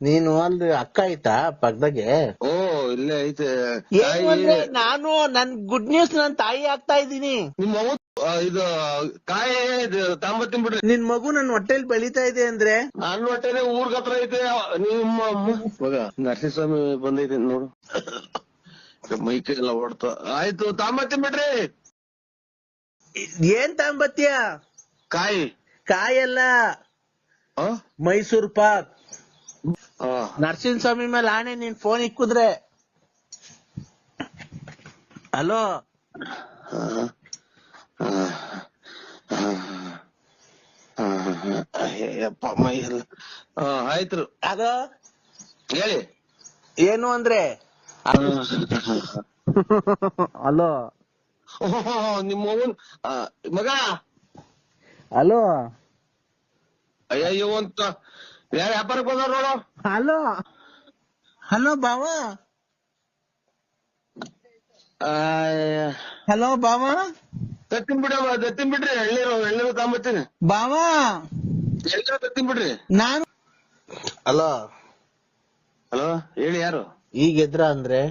ನೀನು ಅಲ್ಲಿ ಅಕ್ಕ ಆಯ್ತಾ ಪಕ್ಕದಾಗೆ? ಓ ಇಲ್ಲೇ ಐತೆ ಏನು ಅಂದ್ರೆ ನಾನು ನನ್ ಗುಡ್ ನ್ಯೂಸ್ ನನ್ ತಾಯಿ ಆಗ್ತಾ ಇದ್ದೀನಿ. ನಿಮ್ಮ ಮಗು ಇದು ಕಾಯಿ ತಾಂಬತ್ತೀನಿ ಬಿಡ್ರಿ. ನಿನ್ ಮಗು ನನ್ ಹೊಟ್ಟೆಲ್ ಬೆಳಿತಾ ಇದೆ ಅಂದ್ರೆ ನನ್ನ ಹೊಟ್ಟೆನೆ ಊರ್ಗ್ ಹತ್ರ ಐತೆ. ನಿಮ್ಮ ಮಗ ನರಸಿಂಹಸ್ವಾಮಿ ಬಂದೈತೆ ನೋಡು. ಮೈಕೈ ಎಲ್ಲ ಓಡ್ತಾ ಆಯ್ತು ತಾಂಬತ್ತೀನಿ ಬಿಡ್ರಿ. ಏನ್ ತಾಂಬತ್ಯ? ಕಾಯಿ ಕಾಯಲ್ಲ, ಮೈಸೂರ್ ಪಾಕ್. ಆ ನರಸಿಂಹಸ್ವಾಮಿ ಮೇಲೆ ಆಣೆ, ನೀನ್ ಫೋನ್ ಇಕ್ಕುದ್ರೆ. ಹಲೋ ಅಪ್ಪ ಮೈ ಎಲ್ಲ ಆಯ್ತು ಅದು ಹೇಳಿ. ಏನು ಅಂದ್ರೆ ಹಲೋ ನಿಮ್ಮ ಮಗನ್ ಮಗ ಹಲೋ ಅಯ್ಯೋ ಅಂತ ಯಾರ ವ್ಯಾಪಾರಕ್ಕೆ ಬಂದವ್ರ ನೋಡು. ಹಲೋ ಹಲೋ ಬಾವ, ಹಲೋ ಬಾವ, ತತ್ತಿನ್ ಬಿಡ್ರಿ. ಎಳ್ನೀರು ತಾಂಬತ್ತೀನಿ ಬಾವ, ಎಳ್ನೀರು ತತ್ತಿನ್ ಬಿಡ್ರಿ. ನಾನು ಹಲೋ ಹಲೋ ಹೇಳಿ ಯಾರು? ಈಗ ಎದ್ರ ಅಂದ್ರೆ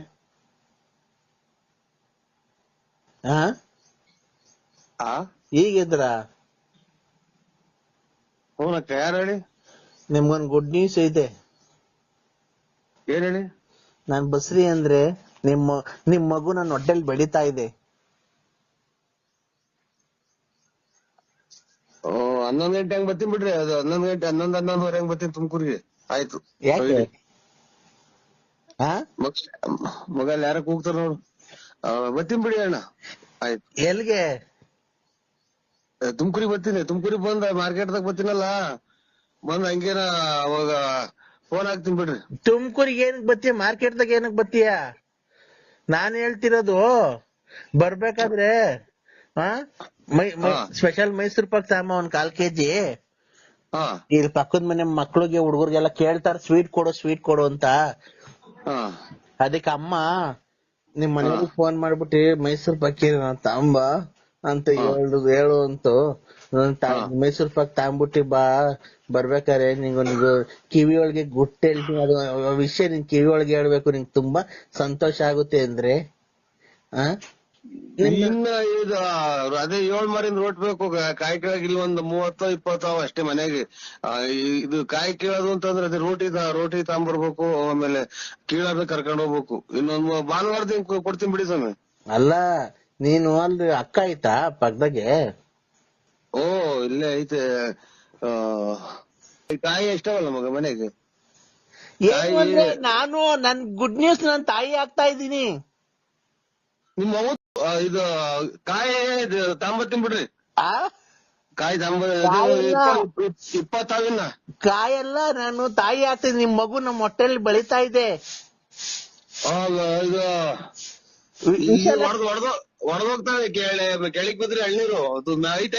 ಈಗ ಎದ್ರ? ಹೂನಕ್ಕ ಯಾರು ಹೇಳಿ? ನಿಮ್ಗೊಂದ್ ಗುಡ್ ನ್ಯೂಸ್ ಐತೆ. ಏನ್ ಹೇಳಿ? ನಾನ್ ಬಸ್ರಿ ಅಂದ್ರೆ ನಿಮ್ ಮಗು ನನ್ನ ಹೊಟ್ಟೆಲ್ ಬೆಳಿತಾ ಇದೆ. ಓ 11 ಗಂಟೆ ಹಂಗ್ ಬರ್ತೀನಿ ಬಿಡ್ರಿ. ಅದು 11 ಗಂಟೆ 11:30 ಹಂಗ್ ಬರ್ತೀನಿ ತುಮಕೂರಿಗೆ. ಆಯ್ತು. ಯಾಕೆ? ಮಗ ಯಾರ ಕೂಗ್ತಾರ ನೋಡು. ಬರ್ತೀನಿ ಬಿಡಿ ಅಣ್ಣ. ಆಯ್ತು. ಎಲ್ಗೆ? ತುಮಕೂರಿಗೆ ಬರ್ತೀನಿ. ತುಮಕೂರಿಗೆ ಬಂದ ಮಾರ್ಕೆಟ್ದಾಗ ಬರ್ತೀನಲ್ಲ, ಬಂದ್ ಹಂಗೇನ ಅವಾಗ ಫೋನ್ ಹಾಕ್ತೀನಿ ಬಿಡ್ರಿ. ತುಮಕೂರಿಗೆ ಏನಕ್ ಬತ್ತೀಯ? ಮಾರ್ಕೆಟ್ದಾಗ ಏನಕ್ ಬತ್ತೀಯ? ನಾನ್ ಹೇಳ್ತಿರೋದು ಬರ್ಬೇಕಾದ್ರೆ ಸ್ಪೆಷಲ್ ಮೈಸೂರ್ ಪಾಕ್ ತಗೊಂಬ, 1 ಕಾಲ್ ಕೆಜಿ. ಇಲ್ಲಿ ಪಕ್ಕದ ಮನೆ ಮಕ್ಳಿಗೆ ಹುಡುಗರ್ಗೆಲ್ಲ ಕೇಳ್ತಾರ ಸ್ವೀಟ್ ಕೊಡು ಅಂತ. ಅದಕ್ಕೆ ಅಮ್ಮ ನಿಮ್ ಮನೆಯವ್ರಿಗೆ ಫೋನ್ ಮಾಡ್ಬಿಟ್ಟು ಮೈಸೂರ್ ಪಾಕ್ ತಗೊಂಬ ಅಂತ ಹೇಳು ಅಂತು. ಮೈಸೂರ್ ಪಾಕ್ ತಗೊಂಬಿಟ್ಟಿ ಬಾ, ಬರ್ಬೇಕಾರೆ ನಿಂಗೊಂದು ಕಿವಿ ಒಳಗೆ ಗುಟ್ಟು ಹೇಳ್ತೀನಿ. ಅದು ವಿಷಯ ನಿನ್ ಕಿವಿ ಒಳಗೆ ಹೇಳ್ಬೇಕು, ನಿಂಗೆ ತುಂಬಾ ಸಂತೋಷ ಆಗುತ್ತೆ ಅಂದ್ರೆ. ಇನ್ನ ಇದು ಅದೇ 7 ಮಾರಿಂದ ರೋಟ್ ಬೇಕು. ಕಾಯಿ ಕೇಳಕ್ ಇಲ್ಲಿ ಒಂದು 30-20 ಅಷ್ಟೇ ಮನೆಗೆ. ಇದು ಕಾಯಿ ಕೀಳೋದು ಅಂತಂದ್ರೆ ಅದೇ ರೋಟಿ ತಗೊಂಬರ್ಬೇಕು. ಆಮೇಲೆ ಕೀಳೋದ ಕರ್ಕೊಂಡ್ ಹೋಗ್ಬೇಕು. ಇನ್ನೊಂದು ಭಾನುವಾರದಿಂದ ಕೊಡ್ತೀನಿ ಬಿಡಿ ಸ್ವಾಮಿ. ಅಲ್ಲ ನೀನು ಅಲ್ಲಿ ಅಕ್ಕ ಆಯ್ತಾ ಪಕ್ಕದಾಗೆ? ಓ ಇಲ್ಲೇ ಐತೆ. ಕಾಯಿ ಎಷ್ಟಾವಲ್ಲ ಮಗ ಮನೆಗೆ? ನಾನು ನನ್ ಗುಡ್ ನ್ಯೂಸ್ ನನ್ ತಾಯಿ ಆಗ್ತಾ ಇದ್ದೀನಿ. ನಿಮ್ಮ ಮಗು ಇದು ಕಾಯಿ ತಾಂಬತ್ತೀನಿ ಬಿಡ್ರಿ. ಕಾಯಿ 20 ಕಾಯಲ್ಲ, ನಾನು ತಾಯಿ ಆಗ್ತಿದ್ದೀನಿ. ನಿಮ್ ಮಗು ನಮ್ಮ ಹೊಟ್ಟೆಲಿ ಬೆಳಿತಾ ಇದೆ. ಇದು ಹೊಡೆದೋಗ್ತವೆ. ಕೆಳಗ್ ಬಿದ್ರೆ ಎಳ್ನೀರು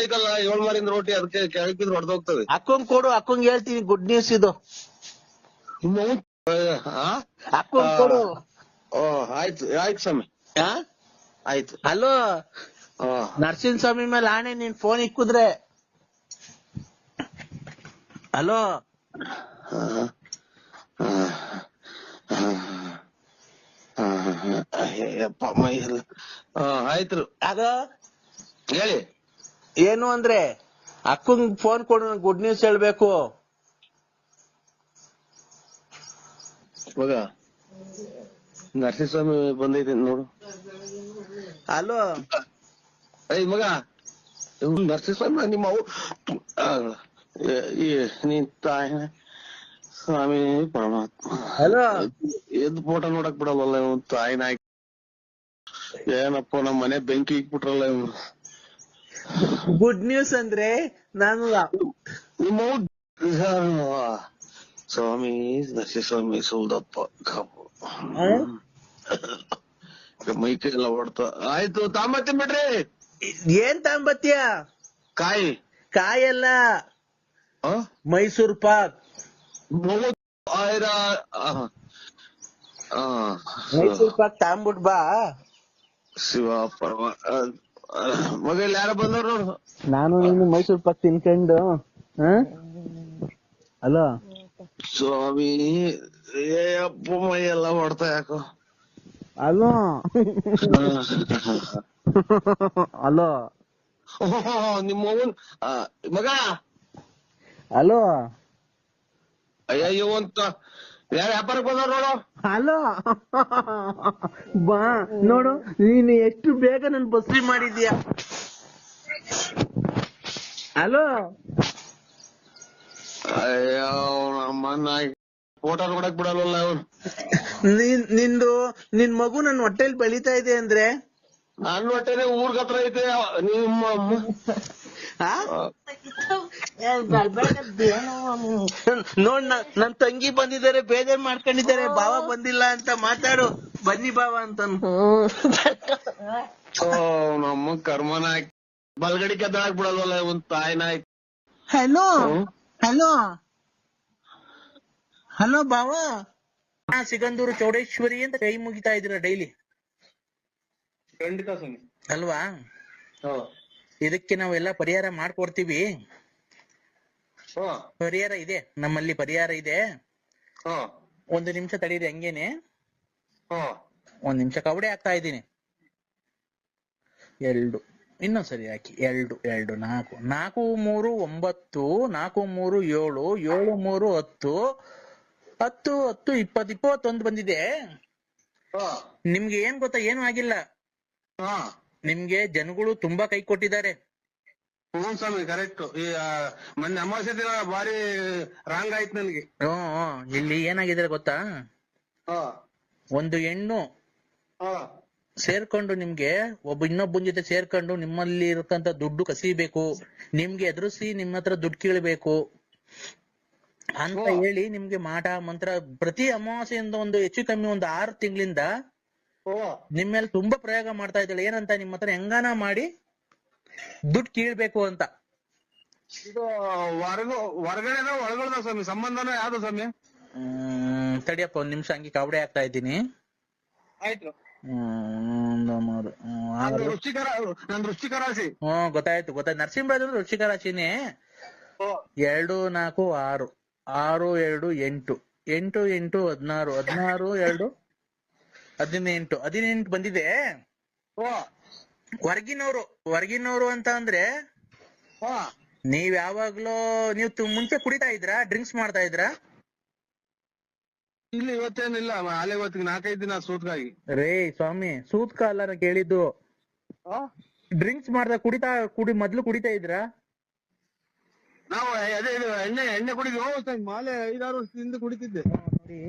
ಐತಲ್ಲ 7 ಮಾರಿಂದ ರೋಟಿ, ಅದಕ್ಕೆ ಕೆಳಗ್ ಬಿದ್ರೆ ಹೊಡೆದೋಗ್ತವೆ. ಅಕ್ಕಂಗ್ ಕೊಡು, ಅಕ್ಕಂಗ್ ಹೇಳ್ತೀನಿ ಗುಡ್ ನ್ಯೂಸ್ ಇದು. ಅಕ್ಕಂಗ್ ಕೊಡು. ಆಯ್ತು ಸ್ವಾಮಿ, ಆಯ್ತು. ಹಲೋ ನರಸಿಂಹಸ್ವಾಮಿ ಮೇಲೆ ಆಣೆ, ನೀನ್ ಫೋನ್ ಇಕ್ಕುದ್ರೆ. ಹಲೋ ಅಪ್ಪ ಮೈ ಎಲ್ಲ ಆಯ್ತು. ಅದು ಹೇಳಿ. ಏನು ಅಂದ್ರೆ ಅಕ್ಕಂಗ್ ಫೋನ್ ಕೊಡು, ಗುಡ್ ನ್ಯೂಸ್ ಹೇಳ್ಬೇಕು. ಮಗ ನರಸಿಂಹಸ್ವಾಮಿ ಬಂದೈತೆ ನೋಡು. ಹಲೋ ಮಗ ನರಸಿಂಹಸ್ವಾಮಿ ನಿಮ್ಮ ನೀನ್ ತಾಯಿ ಸ್ವಾಮಿ ಪರಮಾತ್ಮ. ಹಲೋ ಎದ್ ಫೋಟೋ ನೋಡಕ್ ಬಿಡಲ್ಲ ಇವ್ನು. ತಾಯಿ ನಾಯಕ ಏನಪ್ಪ, ನಮ್ ಮನೆ ಬೆಂಕಿ ಇಕ್ಬಿಟ್ರಲ್ಲ ಇವ್ನು. ಗುಡ್ ನ್ಯೂಸ್ ಅಂದ್ರೆ ನಾನು ನಿಮ್ಮ ಸ್ವಾಮಿ ನರಸಿಂಹಸ್ವಾಮಿ ಸೌದಪ್ಪ ಮೈಕೈ ಎಲ್ಲ ಓಡ್ತಾ ಆಯ್ತು ತಾಂಬತ್ತೀನಿ ಬಿಡ್ರಿ. ಏನ್ ತಾಂಬತ್ಯ? ಕಾಯಲ್ಲ, ಮೈಸೂರ್ ಪಾಕ್. ಮೈಸೂರ್ ಪಾಕ್ ತಾಂಬಿಟ್ ಬಾ. ಶಿವ ಪರಮ ಮಗ ಇಲ್ಲಿ ಯಾರ ಬಂದವ್ರು ನೋಡು. ನಾನು ನೀನು ಮೈಸೂರ್ ಪಾಕ್ ತಿನ್ಕೊಂಡು. ಹಲೋ ಸ್ವಾಮಿ ಏ ಅಪ್ಪ ಮೈ ಎಲ್ಲ ಹೊಡ್ತಾ ಯಾಕೋ. ಅಲೋ ಅಲೋ ನಿಮ್ಮ ಅವ್ವನ್ ಮಗ ಅಲೋ ಅಯ್ಯೋ ಅಂತ ಯಾರ ವ್ಯಾಪಾರಕ್ಕೆ ಬಂದವ್ರು ನೋಡು. ಹಲೋ ಬಾ ನೋಡು, ನೀನು ಎಷ್ಟು ಬೇಗ ನನ್ ಬಸ್ರಿ ಮಾಡಿದ್ಯಾ. ಹಲೋ ಅಯ್ಯೋ ನಮ್ಮನ್ನ ಫೋಟೋ ನೋಡಕ್ ಬಿಡಲ್ವಲ್ಲ ಅವ್ರು. ನಿನ್ ಮಗು ನನ್ ಹೊಟ್ಟೆಲ್ ಬೆಳೀತಾ ಇದೆ ಅಂದ್ರೆ ನನ್ನ ಹೊಟ್ಟೆನೆ ಊರ್ಗ್ ಹತ್ರ ಐತೆ. ನಿಮ್ಮ ನೋಡ್ ನನ್ ತಂಗಿ ಬಂದಿದ್ದಾರೆ, ಬೇಜಾರ್ ಮಾಡ್ಕೊಂಡಿದ್ದಾರೆ, ಬಾವ ಬಂದಿಲ್ಲ ಅಂತ ಮಾತಾಡು. ಬನ್ನಿ ಬಾವ ಅಂತ. ನಮ್ಮ ಕರ್ಮನ ಬಲ್ಗಡಿ ಕದ್ದಾಕ್ ಬಿಡಲ್ವಲ್ಲ ಒಂದ್ ತಾಯಿನ. ಹಲೋ ಹಲೋ ಹಲೋ ಬಾವ. ಸಿಗಂದೂರು ಚೌಡೇಶ್ವರಿ ಅಂತ ಕೈ ಮುಗಿತಾ ಇದ್ದೀರಾ ಡೈಲಿ? ಖಂಡಿತ ಸ್ವಾಮಿ ಅಲ್ವಾ? ಇದಕ್ಕೆ ನಾವೆಲ್ಲ ಪರಿಹಾರ ಮಾಡ್ಕೊಡ್ತೀವಿ. ಪರಿಹಾರ ಇದೆ, ನಮ್ಮಲ್ಲಿ ಪರಿಹಾರ ಇದೆ. ಒಂದು ನಿಮಿಷ ತಡೀರಿ ಹಂಗೇನೆ. ಒಂದ್ ನಿಮಿಷ ಕವಡೆ ಹಾಕ್ತಾ ಇದ್ದೀನಿ. 2 ಇನ್ನೊಂದ್ ಸರಿ ಹಾಕಿ. 2 2 4 4 3 9 4 3 7 7 3 10 10 10 20 21 ಬಂದಿದೆ. ನಿಮ್ಗೆ ಏನ್ ಗೊತ್ತಾ, ಏನು ಆಗಿಲ್ಲ. ನಿಮ್ಗೆ ಜನಗಳು ತುಂಬಾ ಕೈ ಕೊಟ್ಟಿದ್ದಾರೆ. ಹ್ಮ್ ಸ್ವಾಮಿ ಕರೆಕ್ಟ್. ಈ ಮೊನ್ನೆ ಅಮಾವಾಸ್ಯೆ ದಿನ ಬಾರಿ ರಾಂಗ್ ಆಯ್ತು ನನ್ಗೆ. ಇಲ್ಲಿ ಏನಾಗಿದೆ ಗೊತ್ತಾ, ಒಂದು ಹೆಣ್ಣು ಸೇರ್ಕೊಂಡು ನಿಮ್ಗೆ ಇನ್ನೊಬ್ಬನ ಜೊತೆ ಸೇರ್ಕೊಂಡು ನಿಮ್ಮಲ್ಲಿ ಇರತಂತ ದುಡ್ಡು ಕಸಿಬೇಕು, ನಿಮ್ಗೆ ಎದುರಿಸಿ ನಿಮ್ಮ ಹತ್ರ ದುಡ್ಡು ಕೀಳ್ಬೇಕು ಅಂತ ಹೇಳಿ ನಿಮ್ಗೆ ಮಾಟ ಮಂತ್ರ ಪ್ರತಿ ಅಮಾವಾಸ್ಯೆಯಿಂದ ಒಂದು ಹೆಚ್ಚು ಕಮ್ಮಿ ಒಂದು 6 ತಿಂಗಳಿಂದ ನಿಮ್ಮೇಲೆ ತುಂಬಾ ಪ್ರಯೋಗ ಮಾಡ್ತಾ ಇದ್ದಾಳೆ. ಏನಂತ, ನಿಮ್ಮ ಹತ್ರ ಹೆಂಗಾನ ಮಾಡಿ ದುಡ್ಡು ಕೀಳ್ಬೇಕು ಅಂತ. ಇದು ಹೊರಗಡೆ ಒಳಗಡೆ ಸ್ವಾಮಿ, ಸಂಬಂಧನ ಯಾವ್ದು ಸ್ವಾಮಿ? ತಡಿಯಪ್ಪ ಒಂದ್ ನಿಮಿಷ ಹಂಗೆ ಕವಡೆ ಹಾಕ್ತಾ ಇದ್ದೀನಿ. ಆಯ್ತು. ನನ್ ವೃಶ್ಚಿಕ ರಾಶಿ. ಗೊತ್ತಾಯ್ತು ನರಸಿಂಹರಾಜ್ ವೃಶ್ಚಿಕ ರಾಶಿನೇ. 2 4 6 6 2 8 8 8 16 16 2 18 ಬಂದಿದೆ. ಹೊರಗಿನವ್ರು ಅಂತ ಅಂದ್ರೆ ನೀವ್ ಯಾವಾಗ್ಲೂ ಮುಂಚೆ ಕುಡಿತಾ ಇದ್ರಾ, ಡ್ರಿಂಕ್ಸ್ ಮಾಡ್ತಾ ಇದ್ರಾ? ಇಲ್ಲಿ ಇವತ್ತೇನಿಲ್ಲ, ಅಲೆ ಇವತ್ತಿಗೆ 4-5 ದಿನ ಸೂತ್ಕಾಗಿ. ರೇ ಸ್ವಾಮಿ, ಸೂತ್ಕ ಅಲ್ಲ ಕೇಳಿದ್ದು. ಡ್ರಿಂಕ್ಸ್ ಮಾಡ್ದ ಮೊದ್ಲು ಕುಡಿತಾ ಇದ್ರಾ? ನಾವು ಅದೇ ಎಣ್ಣೆ ಕುಡಿದ್ವಿ. ಮಾಲೆ 5-6 ವರ್ಷದಿಂದ ಕುಡಿತಿದ್ದೆ. ನೋಡಿ,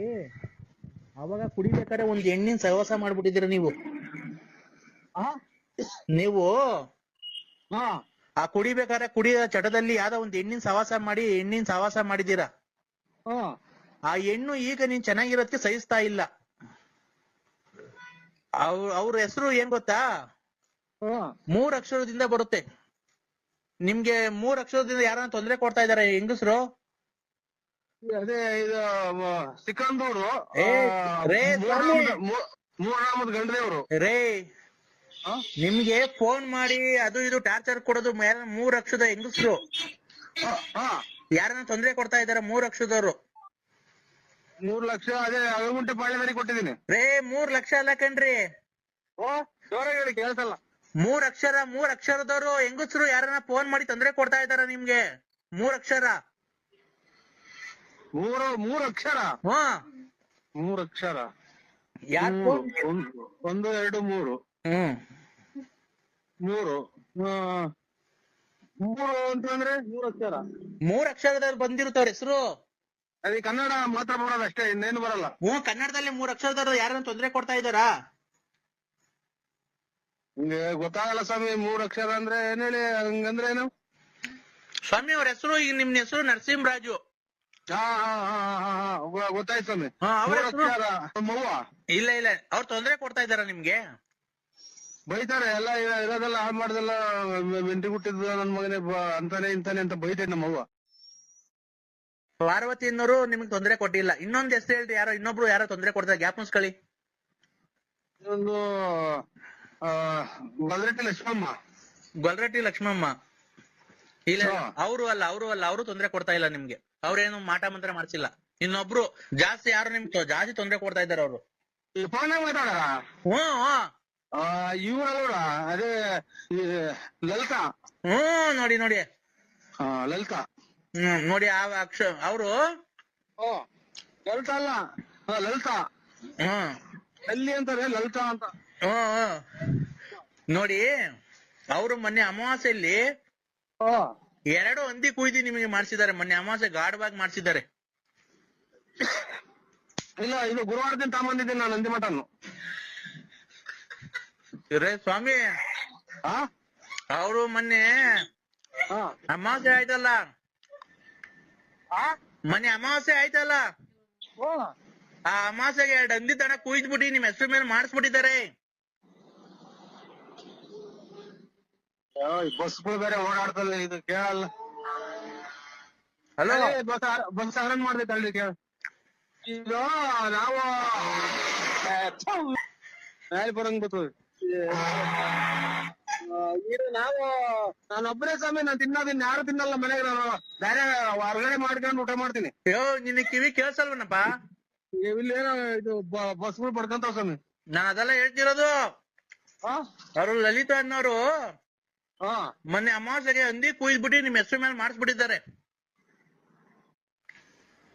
ಅವಾಗ ಕುಡಿಬೇಕಾದ್ರೆ ಒಂದ್ ಎಣ್ಣಿನ ಸಹವಾಸ ಮಾಡ್ಬಿಟ್ಟಿದ್ದೀರ ನೀವು. ಆ ಕುಡಿಬೇಕಾದ್ರೆ ಕುಡಿಯ ಚಟದಲ್ಲಿ ಯಾವ್ದೋ ಒಂದ್ ಎಣ್ಣಿನ ಸಹವಾಸ ಮಾಡಿದೀರಾ. ಆ ಹೆಣ್ಣು ಈಗ ನೀನ್ ಚೆನ್ನಾಗಿರೋದಕ್ಕೆ ಸಹಿಸ್ತಾ ಇಲ್ಲ. ಅವ್ರ ಹೆಸರು ಏನ್ ಗೊತ್ತಾ? 3 ಅಕ್ಷರದಿಂದ ಬರುತ್ತೆ. ನಿಮ್ಗೆ 3 ಅಕ್ಷರದಿಂದ ಯಾರನ್ನ ತೊಂದರೆ ಕೊಡ್ತಾ ಇದಾರೆ ಹೆಂಗಸ್ರು? ಅದೇ ಇದು ಸಿಕಂದೂರು ಮೂರನಾಮದ ಗಂಡದೇವ್ರು. ರೇ, ನಿಮ್ಗೆ ಫೋನ್ ಮಾಡಿ ಅದು ಇದು ಟಾರ್ಚರ್ ಕೊಡೋದು 3 ಅಕ್ಷರದ ಹೆಂಗಸ್ರು ಯಾರನ್ನ ತೊಂದರೆ ಕೊಡ್ತಾ ಇದಾರೆ. 3 ಅಕ್ಷರದವ್ರು. 3 ಲಕ್ಷ ಅದೇ ಅಗಗುಂಟೆ ಪಾಳ್ಯದಲ್ಲಿ ಕೊಟ್ಟಿದ್ದೀನಿ. ರೇ, 3 ಲಕ್ಷ ಅಲ್ಲ ಕಣ್ರಿ. ಜೋರಾಗಿ ಕೇಳ್ಸಲ್ಲ. 3 ಅಕ್ಷರದವ್ರು ಹೆಂಗಸ್ರು ಯಾರನ್ನ ಫೋನ್ ಮಾಡಿ ತೊಂದರೆ ಕೊಡ್ತಾ ಇದಾರ ನಿಮ್ಗೆ. 3 ಅಕ್ಷರ. 3 ಅಕ್ಷರ. 3 ಅಕ್ಷರ. 1 2 3. 3 ಅಂತಂದ್ರೆ 3 ಅಕ್ಷರ. 3 ಅಕ್ಷರದವ್ರು ಬಂದಿರುತ್ತವ್ರ ಹೆಸರು. ಅದೇ ಕನ್ನಡ ಮಾತ್ರ ಬರೋದು ಅಷ್ಟೇ, ಇನ್ನೇನು ಬರಲ್ಲ. ಕನ್ನಡದಲ್ಲಿ 3 ಅಕ್ಷರದವ್ರು ಯಾರನ್ನ ತೊಂದರೆ ಕೊಡ್ತಾ ಇದಾರಾ? ನಿಮ್ಗೆ ಗೊತ್ತಾಗಲ್ಲ ಸ್ವಾಮಿ. 3 ಅಕ್ಷರ ಅಂದ್ರೆ ಏನ್ ಹೇಳಿ, ಹಂಗಂದ್ರೆ ಏನು ಸ್ವಾಮಿ? ಅವ್ರ ಹೆಸರು, ಈಗ ನಿಮ್ ಹೆಸರು ನರಸಿಂಹರಾಜು. ಗೊತ್ತಾಯ್ತು ಸ್ವಾಮಿ. ಇಲ್ಲ ಅವ್ರು ತೊಂದರೆ ಕೊಡ್ತಾ ಇದಾರ ನಿಮ್ಗೆ. ಬೈತಾರೆ ಎಲ್ಲ ಇರೋದೆಲ್ಲ ಹಾಳು ಮಾಡ್ದೆಲ್ಲ ಮೆಂಟಿ ಹುಟ್ಟಿದ್ ನನ್ ಮಗನೇ ಅಂತಾನೆ ಇಂತಾನೆ ಅಂತ ಬೈತೈತೆ ನಮ್ಮವ್ವ. ಪಾರ್ವತಿ ಅನ್ನೋರು ನಿಮ್ಗೆ ತೊಂದರೆ ಕೊಟ್ಟಿಲ್ಲ. ಇನ್ನೊಂದ್ ಹೆಸರು ಹೇಳ್ರಿ, ಇನ್ನೊಬ್ರು ಯಾರೋ ತೊಂದರೆ ಕೊಡ್ತಾರೆ, ಗ್ಯಾಪ್ ಮುಸ್ಕಳಿ. ಒಂದು ಗೊಲ್ರಟ್ಟಿ ಲಕ್ಷ್ಮಮ್ಮ. ಇಲ್ಲ, ಅವರು ತೊಂದರೆ ಕೊಡ್ತಾ ಇಲ್ಲ ನಿಮ್ಗೆ. ಅವ್ರೇನು ಮಾಟ ಮಂತ್ರ ಮಾಡ್ಸಿಲ್ಲ. ಇನ್ನೊಬ್ರು ಜಾಸ್ತಿ ಯಾರು ನಿಮ್ಗೆ ಜಾಸ್ತಿ ತೊಂದ್ರೆ ಕೊಡ್ತಾ ಇದಾರೆ ಅವ್ರು. ಈ ಫೋನ್ ಮಾತಾಡಾರ ಹ್ಮ್ ಇವ್ರಲ್ಲ ಅದೇ ಈ ಲಲಿತಾ. ನೋಡಿ ನೋಡಿ ಲಲಿತಾ ನೋಡಿ ಅವರು ಲಲಿತಾ ಅಲ್ಲ ಲಲಿತಾ ಅಲ್ಲಿ ಅಂತಾರೆ ಲಲಿತಾ ಅಂತ. ನೋಡಿ ಅವರು ಮೊನ್ನೆ ಅಮಾವಾಸ್ಯೆಯಲ್ಲಿ 2 ಹಂದಿ ಕುಯ್ದು ನಿಮಗೆ ಮಾಡ್ಸಿದ್ದಾರೆ. ಮೊನ್ನೆ ಅಮಾವಾಸ್ಯೆ ಗಾಢವಾಗಿ ಮಾಡ್ಸಿದ್ದಾರೆ. ಇಲ್ಲ ಇದು ಗುರುವಾರ ದಿನ ತಗೊಂಬಂದಿದ್ದೀನಿ ನಾನು ನಂದಿ ಮಟನ್ನು. ರೇ ಸ್ವಾಮಿ ಅವರು ಮೊನ್ನೆ ಅಮಾವಾಸ್ಯೆ ಆಯ್ತಲ್ಲ, ಮೊನ್ನೆ ಅಮಾವಾಸ್ಯೆ ಆಯ್ತಲ್ಲ, ಆ ಅಮಾವಾಸ್ಯೆಗೆ 2 ಹಂದಿ ತನ ಕುಯ್ದ್ಬಿಟ್ಟು ನಿಮ್ ಹೆಸರು ಮೇಲೆ ಮಾಡಿಸ್ಬಿಟ್ಟಿದ್ದಾರೆ. ಬಸ್ಗಳು ಬೇರೆ ಓಡಾಡ್ತದೆ ಇದು ಕೇಳಲ್ಲ. ಹಲೋ ಬಸ್ ಆರನ್ ಮಾಡ್ದೈತೆ ಅಲ್ಲಿ ಕೇಳ. ಈಗ ನಾವು ಮೇಲೆ ಬರಂಗ್ ಬರ್ತದೆ. ಈಗ ನಾನೊಬ್ಬರೇ ಸ್ವಾಮಿ, ನಾನು ತಿನ್ನೋದಿನ್ ಯಾರು ತಿನ್ನಲ್ಲ ಮನೆಗೆ. ನಾನು ಬೇರೆ ಹೊರಗಡೆ ಮಾಡ್ಕೊಂಡು ಊಟ ಮಾಡ್ತೀನಿ. ನಿನ್ನ ಕಿವಿ ಕೇಳ್ಸಲ್ವನಪ್ಪ? ಇಲ್ಲೇನೋ ಇದು ಬಸ್ಗಳು ಪಡ್ಕೊಂತಾವ ಸ್ವಾಮಿ. ನಾನು ಅದೆಲ್ಲ ಹೇಳ್ತಿರೋದು. ಅವರು ಲಲಿತಾ ಅನ್ನೋರು ಮೊನ್ನೆ ಅಮಾವಾಸ್ಯೆಗೆ ಹಂದಿ ಕುಯ್ದ್ಬಿಟ್ಟು ನಿಮ್ ಹೆಸರು ಮೇಲೆ ಮಾಡಿಸ್ಬಿಟ್ಟಿದ್ದಾರೆ.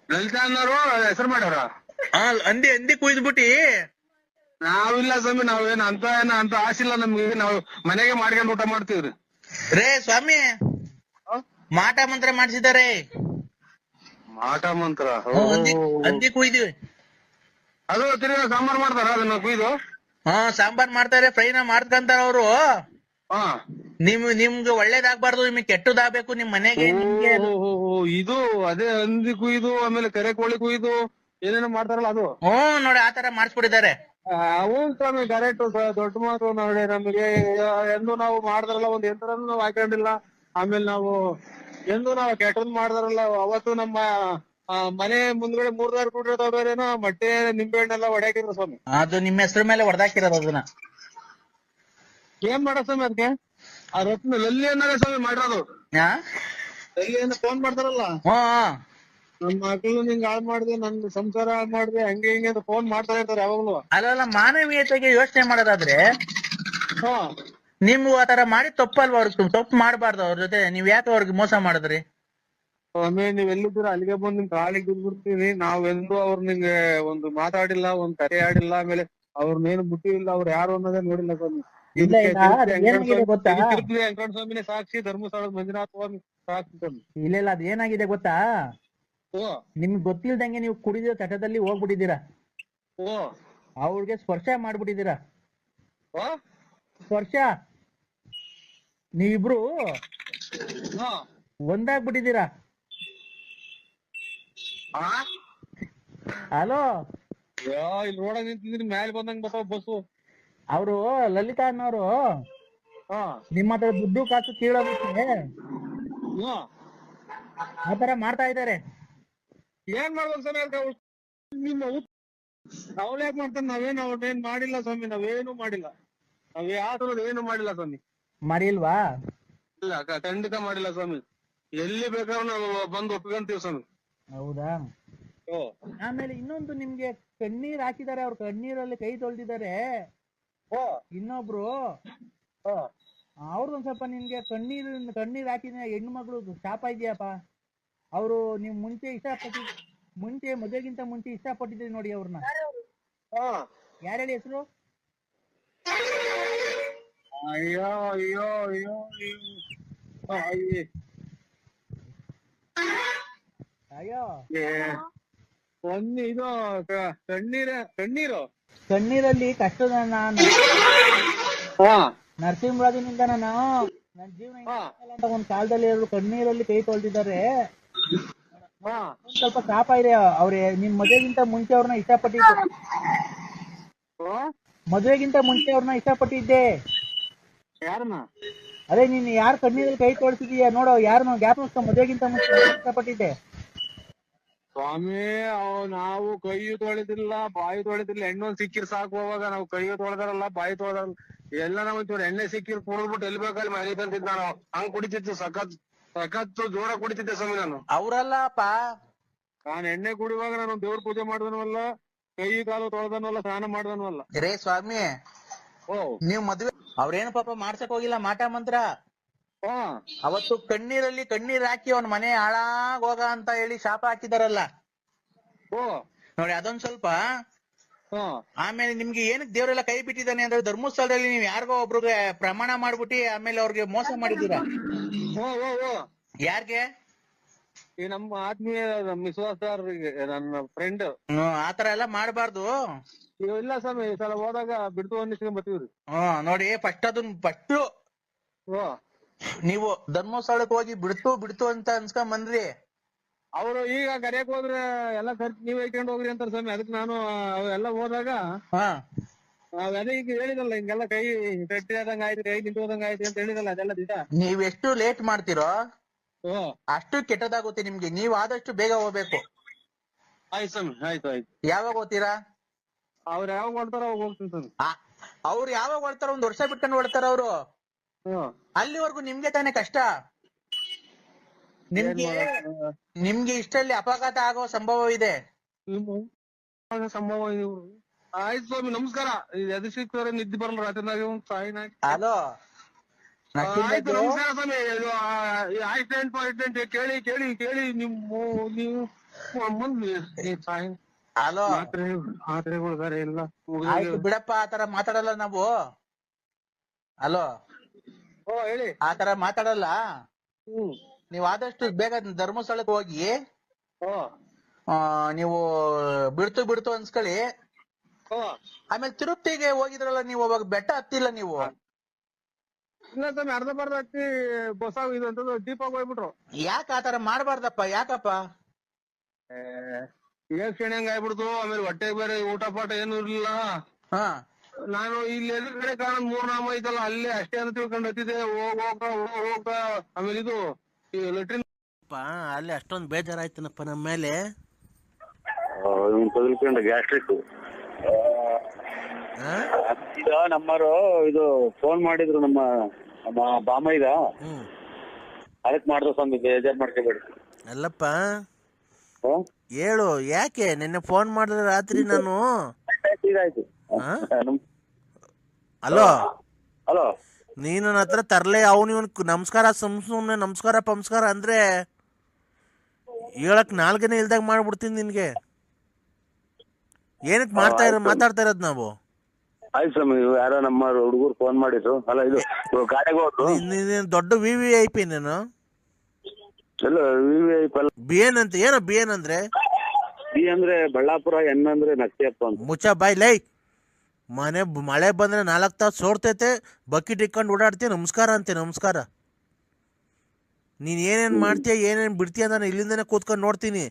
ಲಲಿತಾ ಅನ್ನೋರು ಹೆಸರು ಮಾಡ್ಯಾರ? ಹಂದಿ ಕುಯ್ದ್ಬಿಟ್ಟಿ. ನಾವಿಲ್ಲ ಸ್ವಾಮಿ, ನಾವೇನು ಅಂತ ಆಸೆ ಇಲ್ಲ ನಮ್ಗೆ. ನಾವು ಮನೆಗೆ ಮಾಡ್ಕೊಂಡು ಊಟ ಮಾಡ್ತೀವ್ರಿ. ರೇ ಸ್ವಾಮಿ, ಮಾಟ ಮಂತ್ರ ಮಾಡಿಸಿದ್ದಾರೆ. ಮಾಟ ಮಂತ್ರ? ಹಂದಿ ಕುಯ್ದಿವಿ. ಅದು ತಿರ್ಗಾ ಸಾಂಬಾರ್ ಮಾಡ್ತಾರ ಅದನ್ನ ಕುಯ್ದು? ಸಾಂಬಾರ್ ಮಾಡ್ತಾರೆ, ಫ್ರೈನ ಮಾಡ್ಕಂತಾರ ಅವರು. ನಿಮ್ಗೆ ಒಳ್ಳೇದಾಗ್ಬಾರ್ದು, ನಿಮ್ಗೆ ಕೆಟ್ಟದಾಗ್ಬೇಕು ನಿಮ್ ಮನೆಗೆ. ಇದು ಅದೇ ಹಂದಿ ಕುಯ್ದು ಆಮೇಲೆ ಕೆರೆ ಕೋಳಿ ಕುಯ್ದು ಏನೇನೋ ಮಾಡ್ತಾರಲ್ಲ ಅದು? ನೋಡಿ ಆತರ ಮಾಡಿಸ್ಬಿಟ್ಟಿದ್ದಾರೆ. ಅವು ಸ್ವಾಮಿ ಕರೆಕ್ಟ್, ದೊಡ್ಡ ಮಾತು. ನೋಡಿ ನಮಗೆ ಎಂದು ನಾವು ಮಾಡಿದ್ರಲ್ಲ ಒಂದ್ ಯಂತ್ರನೂ ನಾವು ಹಾಕೊಂಡಿಲ್ಲ. ಆಮೇಲೆ ನಾವು ಎಂದು ನಾವು ಕೆಟ್ಟದ್ ಮಾಡಿದ್ರಲ್ಲ ಅವತ್ತು ನಮ್ಮ ಮನೆ ಮುಂದ್ಗಡೆ 3 ಕೂಟ್ರೆ ತಗೋರೇನೋ ಮೊಟ್ಟೆ ನಿಂಬೆ ಹಣ್ಣೆಲ್ಲ ಹೊಡ್ಯಾಕಿದ್ರು ಸ್ವಾಮಿ. ಅದು ನಿಮ್ಮ ಹೆಸರು ಮೇಲೆ ಹೊಡೆದಾಕಿರೋದು. ಅದನ್ನ ಏನ್ ಮಾಡೋ ಸ್ವಾಮಿ ಅದಕ್ಕೆ? ಆ ರತ್ನ ಲಲ್ಲಿ ಅನ್ನೋದೇ ಸ್ವಾಮಿ ಮಾಡಿರೋದು. ಲಲ್ಲಿ ಅಂತ ಫೋನ್ ಮಾಡ್ತಾರಲ್ಲ, ನನ್ ಮಕ್ಳು ನಿಂಗ್ ಹಾಳ್ ಮಾಡ್ದೆ, ನನ್ ಸಂಸಾರ ಹಾಳ್ ಮಾಡ್ದೆ, ಹಂಗೆ ಹಿಂಗೆ ಅಂತ ಫೋನ್ ಮಾಡ್ತಾ ಇರ್ತಾರೆ ಯಾವಾಗ್ಲೂ. ಅಲ್ಲ ಮಾನವೀಯತೆಗೆ ಯೋಚನೆ ಮಾಡೋದಾದ್ರೆ ನಿಮ್ಗೂ ಆತರ ಮಾಡಿ ತಪ್ಪಲ್ವಾ? ಅವ್ರಿಗೆ ತಪ್ಪು ಮಾಡಬಾರ್ದು. ಅವ್ರ ಜೊತೆ ನೀವ್ ಯಾಕೆ ಅವ್ರಿಗೆ ಮೋಸ ಮಾಡಿದ್ರಿ? ಸ್ವಾಮಿ ನೀವ್ ಎಲ್ಲಿದ್ದೀರ ಅಲ್ಲಿಗೆ ಬಂದ್ ನಿಮ್ ಕಾಲಿಗೆ ಬಿಡ್ಬಿಡ್ತೀವಿ. ನಾವೆಂದೂ ಅವ್ರ ನಿಂಗೆ ಒಂದು ಮಾತಾಡಿಲ್ಲ, ಒಂದ್ ಕತೆ ಆಡಿಲ್ಲ, ಆಮೇಲೆ ಅವ್ರನ್ನೇನು ಬಿಟ್ಟಿಲ್ಲ, ಅವ್ರು ಯಾರು ಅನ್ನೋದೇ ನೋಡಿಲ್ಲ ಸ್ವಾಮಿ. ವೆಂಕಟ ಸ್ವಾಮಿನೇ ಸಾಕ್ಷಿ, ಧರ್ಮಸ್ಥಳದ ಮಂಜುನಾಥ ಸ್ವಾಮಿ ಸಾಕ್ಷಿ ಸ್ವಾಮಿ. ಇಲ್ಲ ಅದ್ ಏನಾಗಿದೆ ಗೊತ್ತಾ? ನಿಮ್ಗೆ ಗೊತ್ತಿಲ್ದಂಗೆ ನೀವು ಕುಡಿದ ಚಟದಲ್ಲಿ ಹೋಗ್ಬಿಟ್ಟಿದ್ದೀರಾ. ಅವ್ರಿಗೆ ಸ್ಪರ್ಶ ಮಾಡ್ಬಿಟ್ಟಿದ್ದೀರಾ. ಸ್ಪರ್ಶ ನೀವಿಬ್ರು ಒಂದಾಗ್ಬಿಟ್ಟಿದ್ದೀರಾ. ಹಲೋ, ಇಲ್ಲಿ ರೋಡ ನಿಂತಿದ್ರಿ, ಮ್ಯಾಲೆ ಬಂದಂಗ್ ಬರ್ತಾವ ಬಸ್ಸು. ಅವರು ಲಲಿತಾ ಅನ್ನೋರು ನಿಮ್ಮ ಹತ್ರ ದುಡ್ಡು ಕಾಸು ಕೀಳೋದಕ್ಕೆ ಆತರ ಮಾಡ್ತಾ ಇದ್ದಾರೆ. ಏನ್ ಮಾಡ್ಬೇಕು ಸ್ವಾಮಿ? ನಿಮ್ಮ ಅವ್ಳು ಯಾಕೆ ಮಾಡ್ತಾನೆ? ಅವ್ರೇನ್ ಮಾಡಿಲ್ಲ ಸ್ವಾಮಿ, ನಾವೇನು ಮಾಡಿಲ್ಲ. ನಾವ್ ಯಾವ್ದು ಏನು ಮಾಡಿಲ್ಲ ಸ್ವಾಮಿ. ಮರಿಲ್ವಾ? ಇಲ್ಲ ಖಂಡಿತ ಮಾಡಿಲ್ಲ ಸ್ವಾಮಿ. ಎಲ್ಲಿ ಬೇಕಾದ್ರೂ ನಾವು ಬಂದು ಒಪ್ಕೊಂತೀವಿ ಸ್ವಾಮಿ. ಹೌದಾ? ಆಮೇಲೆ ಇನ್ನೊಂದು, ನಿಮ್ಗೆ ಕಣ್ಣೀರ್ ಹಾಕಿದ್ದಾರೆ, ಅವ್ರ ಕಣ್ಣೀರಲ್ಲಿ ಕೈ ತೊಳ್ದಿದ್ದಾರೆ. ಇನ್ನೊಬ್ರು ಅವ್ರದೊಂದ್ ಸ್ವಲ್ಪ ನಿಮ್ಗೆ ಕಣ್ಣೀರ್ ಹಾಕಿದ ಹೆಣ್ಣು ಮಗಳು ಶಾಪ ಇದೆಯಪ್ಪ. ಅವರು ನೀವ್ ಮುಂಚೆ ಮದುವೆಗಿಂತ ಮುಂಚೆ ಇಷ್ಟಪಟ್ಟಿದ್ರಿ ನೋಡಿ ಅವ್ರನ್ನ. ಯಾರ ಹೇಳಿ ಹೆಸರು? ಅಯ್ಯೋ ಅಯ್ಯೋ ಅಯ್ಯೋ ಅಯ್ಯೋ ಇದು ಕಣ್ಣೀರಲ್ಲಿ ಕಷ್ಟದ ನರಸಿಂಹರಾಜನಿಂದ ನಾನು ನನ್ನ ಜೀವನ ಅಂತ ಒಂದ್ ಕಾಲದಲ್ಲಿ ಕಣ್ಣೀರಲ್ಲಿ ಕೈ ತೊಳ್ದಿದ್ದಾರೆ. ಸ್ವಲ್ಪ ಶಾಪ ಇದೆ. ಅವ್ರೆ ನಿಮ್ ಮದುವೆಗಿಂತ ಮುಂಚೆ ಅವ್ರನ್ನ ಇಷ್ಟಪಟ್ಟಿದ್ದೆ. ಯಾರನ್ನ? ಅದೇ ನೀನ್ ಯಾರು ಕಣ್ಣೀರಲ್ಲಿ ಕೈ ತೊಳ್ಸಿದೀಯ ನೋಡೋ, ಯಾರನ್ನ ಜ್ಞಾಪಕ ಮದುವೆಗಿಂತ ಮುಂಚೆ ಇಷ್ಟಪಟ್ಟಿದ್ದೆ. ಸ್ವಾಮಿ ನಾವು ಕೈ ತೊಳೆದಿಲ್ಲ, ಬಾಯಿ ತೊಳೆದಿಲ್ಲ. ಎಣ್ಣೊಂದ್ ಸಿಕ್ಕಿರ್ ಸಾಕು. ಹೋವಾಗ ನಾವು ಕೈ ತೊಳೆದಾರಲ್ಲ, ಬಾಯಿ ತೊಳೆದಾರಲ್ಲ, ಎಲ್ಲ ನಾವ್ ಒಂಚೂರು ಎಣ್ಣೆ ಸಿಕ್ಕಿರ್ ಕುಡಿದ್ಬಿಟ್ಟು ಎಲ್ಲಿ ಬೇಕಲ್ಲಿ ಮನೆ ತಂತಿದ್ದ. ನಾವು ಹಂಗ್ ಕುಡಿತಿತ್ತು, ಸಖತ್ತು ಜೋರ ಕುಡಿತಿದ್ದೆ ಸ್ವಾಮಿ ನಾನು. ಅವ್ರಲ್ಲಪ್ಪ, ನಾನ್ ಎಣ್ಣೆ ಕುಡಿಯುವಾಗ ನಾನು ದೇವ್ರ ಪೂಜೆ ಮಾಡ್ದನವಲ್ಲ, ಕೈ ಕಾಲು ತೊಳೆದನವಲ್ಲ, ಸ್ನಾನ ಮಾಡ್ದನವಲ್ಲ. ರೇ ಸ್ವಾಮಿ, ಓ ನೀವ್ ಮದ್ವೆ ಅವ್ರೇನು ಪಾಪ ಮಾಡ್ಸಕ್ ಹೋಗಿಲ್ಲ ಮಾಟ ಮಂತ್ರ. ಹಾ ಅವತ್ತು ಕಣ್ಣೀರಲ್ಲಿ ಕಣ್ಣೀರ್ ಹಾಕಿ ಅವ್ನ ಮನೆ ಹಾಳಾಗ್ ಹೋಗ ಅಂತ ಹೇಳಿ ಶಾಪ ಹಾಕಿದಾರಲ್ಲ ಓ ನೋಡಿ, ಅದೊಂದ್ ಸ್ವಲ್ಪ. ಹಾ ಆಮೇಲೆ ನಿಮ್ಗೆ ಏನಕ್ಕೆ ದೇವರೆಲ್ಲ ಕೈ ಬಿಟ್ಟಿದ್ದಾನೆ ಅಂದ್ರೆ, ಧರ್ಮಸ್ಥಳದಲ್ಲಿ ನೀವ್ ಯಾರಿಗೋ ಒಬ್ರಿಗೆ ಪ್ರಮಾಣ ಮಾಡ್ಬಿಟ್ಟು ಆಮೇಲೆ ಅವ್ರಿಗೆ ಮೋಸ ಮಾಡಿದ್ದೀರಾ. ಓ ಓ ಓ ಯಾರ್ಗೆ? ಈ ನಮ್ಮ ಆತ್ಮೀಯ ವಿಶ್ವಾಸರಿಗೆ, ನನ್ನ ಫ್ರೆಂಡ್. ಆತರ ಎಲ್ಲ ಮಾಡ್ಬಾರ್ದು. ಇಲ್ಲ ಸ್ವಾಮಿ, ಈ ಸಲ ಹೋದಾಗ ಬಿಡ್ತು ಅನ್ನಿಸ್ಕೊಂಡ್ ಬರ್ತೀವ್ರಿ. ನೋಡಿ, ಫಸ್ಟ್ ಓ ನೀವು ಧರ್ಮಸ್ಥಳಕ್ಕೆ ಹೋಗಿ ಬಿಡ್ತು ಅಂತ ಅನ್ಸ್ಕೊಂಡ್ ಬಂದ್ರಿ. ಅವರು ಈಗ ಕರೆಯಕ್ ಹೋದ್ರೆ ಎಲ್ಲ ಖರ್ಚು ನೀವ್ ಇಟ್ಕೊಂಡು ಹೋಗ್ರಿ ಅಂತಾರ ಸ್ವಾಮಿ. ಅದಕ್ಕೆ ನಾನು ಎಲ್ಲ ಹೋದಾಗ ಅದೇ ಈಗ ಹೇಳಿದಲ್ಲ, ಹಿಂಗೆಲ್ಲ ಕೈ ಕಟ್ಟಿದಂಗ ಆಯ್ತು, ಕೈ ನಿಂತೋದಂಗ ಆಯ್ತು ಅಂತ ಹೇಳಿದಲ್ಲ, ಅದೆಲ್ಲ ದಿಟ. ನೀವ್ ಎಷ್ಟು ಲೇಟ್ ಮಾಡ್ತೀರೋ ಓ ಅಷ್ಟು ಕೆಟ್ಟದಾಗುತ್ತೆ ನಿಮ್ಗೆ. ನೀವ್ ಆದಷ್ಟು ಬೇಗ ಹೋಗ್ಬೇಕು. ಆಯ್ತು ಸ್ವಾಮಿ, ಆಯ್ತು ಆಯ್ತು. ಯಾವಾಗ ಹೋಗ್ತೀರಾ? ಅವ್ರು ಯಾವಾಗ ಹೊಡ್ತಾರ ಅವಾಗ ಹೋಗ್ತೀನಿ ಸ್ವಾಮಿ. ಅವ್ರು ಯಾವಾಗ ಹೊಡ್ತಾರ? 1 ವರ್ಷ ಬಿಟ್ಕೊಂಡು ಹೊಡ್ತಾರ ಅವ್ರು. ಹ್ಮ್ ಅಲ್ಲಿವರೆಗೂ ನಿಮ್ಗೆ ತಾನೇ ಕಷ್ಟ. ನಿಮ್ಗೆ ಇಷ್ಟರಲ್ಲಿ ಅಪಘಾತ ಆಗೋ ಸಂಭವ ಇದೆ. ಸಂಭವ ಇದೆ. ಆಯ್ತು ಸ್ವಾಮಿ, ನಮಸ್ಕಾರ. ಎದು ಸಿಕ್ತವ್ರೆ, ನಿದ್ದೆ ಬರಲ್ಲ ರಾತ್ರಿನಾಗ ಸಾಯಿನ. ಹಲೋ, ಆಯ್ತು, ನಮಸ್ಕಾರ ಸ್ವಾಮಿ. ಆಕ್ಸಿಡೆಂಟ್ ಕೇಳಿ ಕೇಳಿ ಕೇಳಿ ನೀವು ಸಾಯಿ. ಹಲೋ, ಮಾತ್ರೆಗಳು ಬೇರೆ ಇಲ್ಲ. ಆಯ್ತು ಬಿಡಪ್ಪ, ಆತರ ಮಾತಾಡಲ್ಲ ನಾವು. ಹಲೋ, ಓ ಹೇಳಿ. ಆತರ ಮಾತಾಡಲ್ಲ. ನೀವ್ ಆದಷ್ಟು ಬೇಗ ಧರ್ಮಸ್ಥಳಕ್ಕೆ ಹೋಗಿ ನೀವು ಬಿಡ್ತು ಅನ್ಸ್ಕೊಳ್ಳಿ. ಆಮೇಲೆ ತಿರುಪತಿಗೆ ಹೋಗಿದ್ರಲ್ಲ ನೀವು, ಅವಾಗ ಬೆಟ್ಟ ಹತ್ತಿಲ್ಲ ನೀವು? ಇಲ್ಲ ಸ್ವಾಮಿ, ಅರ್ಧ ಬರ್ಧ ಹತ್ತಿ ಬಸ್ ಇದು ಅಂತ ದೀಪಾಗ ಹೋಗ್ಬಿಟ್ರು. ಯಾಕ ಆತರ ಮಾಡ್ಬಾರ್ದಪ್ಪ? ಯಾಕಪ್ಪ? ಕ್ಷಣ ಹಂಗ ಆಗ್ಬಿಡ್ತು. ಆಮೇಲೆ ಹೊಟ್ಟೆಗೆ ಬೇರೆ ಊಟ ಪಾಠ ಏನು ಇರ್ಲಿಲ್ಲ. ನಾನು ಇಲ್ಲಿ ಎದುರುಗಡೆ ಕಾರಣ 3 ನಾಮ ಐತಲ್ಲ, ಅಲ್ಲೇ ಅಷ್ಟೇ ಅಂತ ತಿಳ್ಕೊಂಡು ಹತ್ತಿದೆ. ಹೋಗ ಆಮೇಲೆ ಇದು ಲೆಟ್ರಿನ್ ಅಲ್ಲಿ ಅಷ್ಟೊಂದು ಬೇಜಾರಾಯ್ತನಪ್ಪ ನಮ್ಮ ಮೇಲೆ. ತಗಲ್ಕೊಂಡು ಗ್ಯಾಸ್ಟ್ರಿಕ್. ಈಗ ನಮ್ಮರು ಇದು ಫೋನ್ ಮಾಡಿದ್ರು, ನಮ್ಮ ಬಾಮೈದ. ಅದಕ್ಕೆ ಮಾಡ್ದ ಸ್ವಾಮಿ, ಬೇಜಾರ್ ಮಾಡ್ಕೋಬೇಡಿ. ಅಲ್ಲಪ್ಪ ಹೇಳು, ಯಾಕೆ ನಿನ್ನೆ ಫೋನ್ ಮಾಡಿದ್ರೆ ರಾತ್ರಿ ನಾನು? ಹಲೋ ಹಲೋ, ನೀನು ನನ್ನ ಹತ್ರ ತರ್ಲೆ ಅವನು ನಮಸ್ಕಾರ ಸುಮ್ನೆ ನಮಸ್ಕಾರ ಅಂದ್ರೆ ಹೇಳಕ್ ನಾಲ್ಕನೇ ಇಲ್ದಾಗ ಮಾಡ್ಬಿಡ್ತೀನಿ ನಿನ್ಗೆ. ಏನಕ್ಕೆ ಮಾತಾಡ್ತಾ ಇರೋದು ನಾವು? ಆಯ್ತು ಸ್ವಾಮಿ, ಯಾರೋ ನಮ್ಮ ಹುಡುಗರು ಫೋನ್ ಮಾಡಿದ್ರು. ಅಲ್ಲ, ಇದು ಗಾಡಿಗೆ ಹೋದ್ರು. ದೊಡ್ಡ VVIP ನೀನು. ಬಿ ಎನ್ ಅಂತ ಏನೋ ಬಿ ಎನ್ ಅಂದ್ರೆ? ಬಿ ಅಂದ್ರೆ ಬಳ್ಳಾಪುರ, ಎನ್ ಅಂದ್ರೆ ನಕ್ತಿಯಪ್ಪ ಅಂತ. ಮುಚ್ಚ ಬಾಯ್ ಲೈ. ಮಳೆ ಬಂದ್ರೆ 4 ತಾಸು ಸೋರ್ತೈತೆ, ಬಕೆಟ್ ಇಟ್ಕೊಂಡು ಓಡಾಡ್ತೀಯ, ನಮಸ್ಕಾರ ಅಂತೆ. ನಮಸ್ಕಾರ. ನೀನ್ ಏನೇನ್ ಮಾಡ್ತೀಯ ಏನೇನ್ ಬಿಡ್ತೀಯ ನಾನು ಇಲ್ಲಿಂದನೇ ಕೂತ್ಕೊಂಡು ನೋಡ್ತೀನಿ.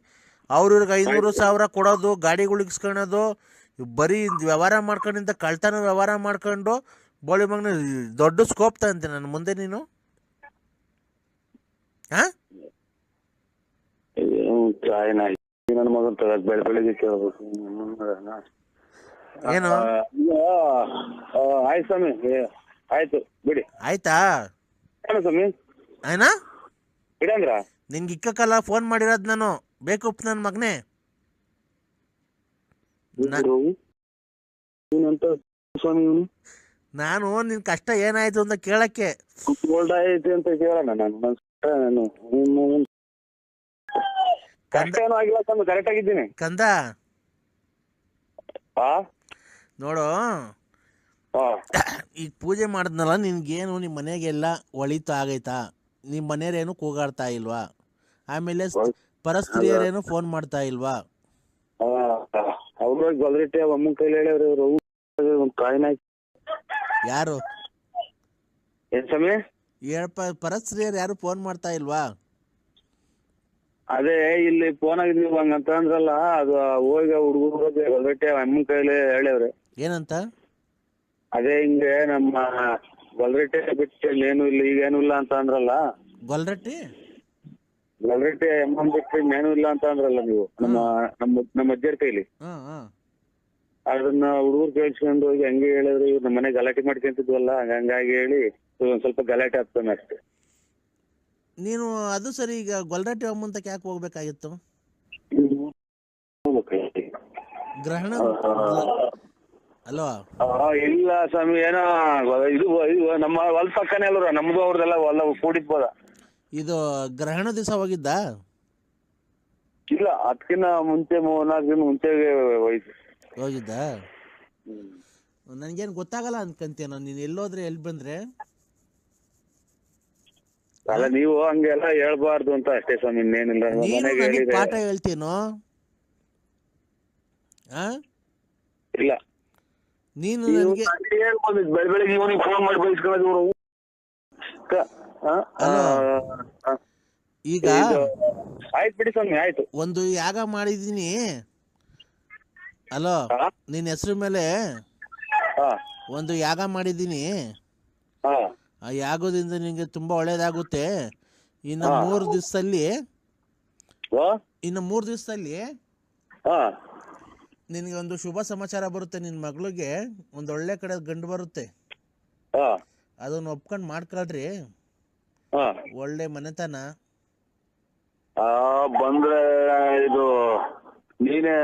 ಅವ್ರಿಗೆ 500,000 ಕೊಡೋದು, ಗಾಡಿಗಳು ಇಸ್ಕೊಳೋದು, ಬರೀ ವ್ಯವಹಾರ ಮಾಡ್ಕೊಂಡಿಂದ ಕಳ್ತನ ವ್ಯವಹಾರ ಮಾಡ್ಕೊಂಡು ಬೋಳಿ ಮಗನ ದೊಡ್ಡ ಸ್ಕೋಪ್ ತಂತೆ ನನ್ನ ಮುಂದೆ ನೀನು. ನನ್ನ ಮಗನ್ ಬೆಳಗ್ಗೆ ಕೇಳ್ಬೇಕು ಏನು? ಆಯ್ತು ಸ್ವಾಮಿ, ಆಯ್ತು ಬಿಡಿ. ಆಯ್ತಾ ಸ್ವಾಮಿ? ಆಯ್ನಾ? ಬಿಡಂದ್ರ ನಿನ್ಗೆ ಇಕ್ಕಕ್ಕಲ್ಲ ಫೋನ್ ಮಾಡಿರೋದು ನಾನು. ಬೇಕುಪ್ಪ ನನ್ನ ಮಗನೇ. ನಾನು ನಿನ್ ಕಷ್ಟ ಏನಾಯ್ತು ಅಂತ ಕೇಳಕ್ಕೆ. ಐತಿ ಅಂತ ಕೇಳೋಣ. ನಾನು ಕರೆಕ್ಟ್ ಆಗಿದ್ದೀನಿ ಕಂದ. ನೋಡು, ಈಗ ಪೂಜೆ ಮಾಡಿದ್ನಲ್ಲ, ನಿನ್ಗೇನು ನಿಮ್ಮ ಮನೆಗೆಲ್ಲ ಒಳಿತು ಆಗೈತಾ? ನಿಮ್ಮ ಮನೆಯವ್ರೇನು ಕೂಗಾಡ್ತಾ ಇಲ್ವಾ? ಆಮೇಲೆ ಪರಸ್ತ್ರೀಯರೇನು ಫೋನ್ ಮಾಡ್ತಾ ಇಲ್ವಾ? ಅಮ್ಮನ ಕೈಲಿ ಹೇಳಿದ್ರು. ಯಾರು ಸಮಯ ಪರಸ್ತ್ರೀಯರು ಯಾರು ಫೋನ್ ಮಾಡ್ತಾ ಇಲ್ವಾ? ಅದೇ ಇಲ್ಲಿ ಫೋನ್ ಆಗಿದ್ವಿ ಹಂಗಂತ ಅಂದ್ರಲ್ಲ, ಅದು ಹೋಗಿ ಹುಡುಗರು ಗೊಲ್ರಟ್ಟಿ ಅಮ್ಮನ ಕೈಲಿ ಹೇಳವ್ರೆ. ಏನಂತ? ಅದೇ ಹಿಂಗೆ ನಮ್ಮ ಗೊಲ್ರಟ್ಟಿ ಬಿಟ್ಟು ಏನು ಇಲ್ಲ, ಈಗೇನು ಇಲ್ಲ ಅಂತ ಅಂದ್ರಲ್ಲ. ಗೊಲ್ರಟ್ಟಿ ಅಮ್ಮನ್ ಬಿಟ್ಟು ಏನು ಇಲ್ಲ ಅಂತ ಅಂದ್ರಲ್ಲ ನೀವು, ನಮ್ಮ ಅಜ್ಜರ ಕೈಲಿ. ಅದನ್ನ ಹುಡುಗರು ಕೇಳಿಸ್ಕೊಂಡು ಹೋಗಿ ಹಂಗೆ ಹೇಳಿದ್ರು. ಇವ್ರು ನಮ್ಮ ಮನೆ ಗಲಾಟೆ ಮಾಡ್ಕೊಂತಿದ್ವಲ್ಲ, ಹಂಗಾಗಿ ಹೇಳಿ ಒಂದ್ ಸ್ವಲ್ಪ ಗಲಾಟೆ ಆಗ್ತಾನೆ ಅಷ್ಟೇ. ನೀನು ಅದು ಸರಿ, ಈಗ ಗೊಲ್ರಟ್ಟಿ ಅಮ್ಮಂತಕ್ಕೆ ಯಾಕೆ ಹೋಗ್ಬೇಕಾಗಿತ್ತು? ಹೋಗ್ಬೇಕು. ಗ್ರಹಣ ಅಲ್ವಾ? ಇಲ್ಲ ಸ್ವಾಮಿ, ಏನೋ ಇದು ನಮ್ಮ ಹೊಲ ಪಕ್ಕನೇ ಅಲ್ರ, ನಮ್ದು ಅವ್ರದೆಲ್ಲ ಹೊಲ ಕೂಡಿದ್ಬೋದ. ಇದು ಗ್ರಹಣ ದಿವಸ ಹೋಗಿದ್ದಾ? ಇಲ್ಲ, ಅದಕ್ಕಿಂತ ಮುಂಚೆ 3-4 ದಿನ ಮುಂಚೆಗೆ ಹೋಯ್ತು. ಹೋಗಿದ್ದಾ? ನನ್ಗೇನು ಗೊತ್ತಾಗಲ್ಲ ಅನ್ಕಂತೀನೋ, ನೀನು ಎಲ್ಲೋದ್ರೆ ಎಲ್ಲಿ ಬಂದ್ರೆ. ಅಲ್ಲ, ನೀವು ಹಂಗೆಲ್ಲ ಹೇಳ್ಬಾರ್ದು ಅಂತ ಅಷ್ಟೇ ಸ್ವಾಮಿ, ಇನ್ನೇನಿಲ್ಲ. ನೀನು ಮನೆಗೆ ನನಗೆ ಹೇಳಿದೆ. ಪಾಠ ಹೇಳ್ತೀನೋ? ಇಲ್ಲ, ನೀನು ನೀವು ನನಗೆ ನನಗೆ ಹೇಳ್ಬೋದು, ಬೆಳಗ್ಗೆ ಇವನಿಗೆ ಫೋನ್ ಮಾಡಿ ಬಯಸ್ಕೊಳ್ಳೋದು ಇವರು. ಈಗ ಆಯ್ತು ಬಿಡಿ ಸ್ವಾಮಿ, ಆಯ್ತು. ಒಂದು ಯಾಗ ಮಾಡಿದೀನಿ. ಅಲೋ, ನಿನ್ನ ಹೆಸರು ಮೇಲೆ ಒಂದು ಯಾಗ ಮಾಡಿದ್ದೀನಿ. ಆ ಯಾಗದಿಂದ ನಿನಗೆ ತುಂಬಾ ಒಳ್ಳೇದಾಗುತ್ತೆ. ಇನ್ನು 3 ದಿವಸದಲ್ಲಿ ನಿನಗೆ ಒಂದು ಶುಭ ಸಮಾಚಾರ ಬರುತ್ತೆ. ನಿನ್ನ ಮಗಳಿಗೆ ಒಂದು ಒಳ್ಳೆ ಕಡೆ ಗಂಡು ಬರುತ್ತೆ. ಅದನ್ನ ಒಪ್ಕೊಂಡು ಮಾಡ್ಕೊಳ್ರಿ. ಒಳ್ಳೆ ಮನೆತನ ಬಂದ್ರೆ ಇದು ನೀನೇ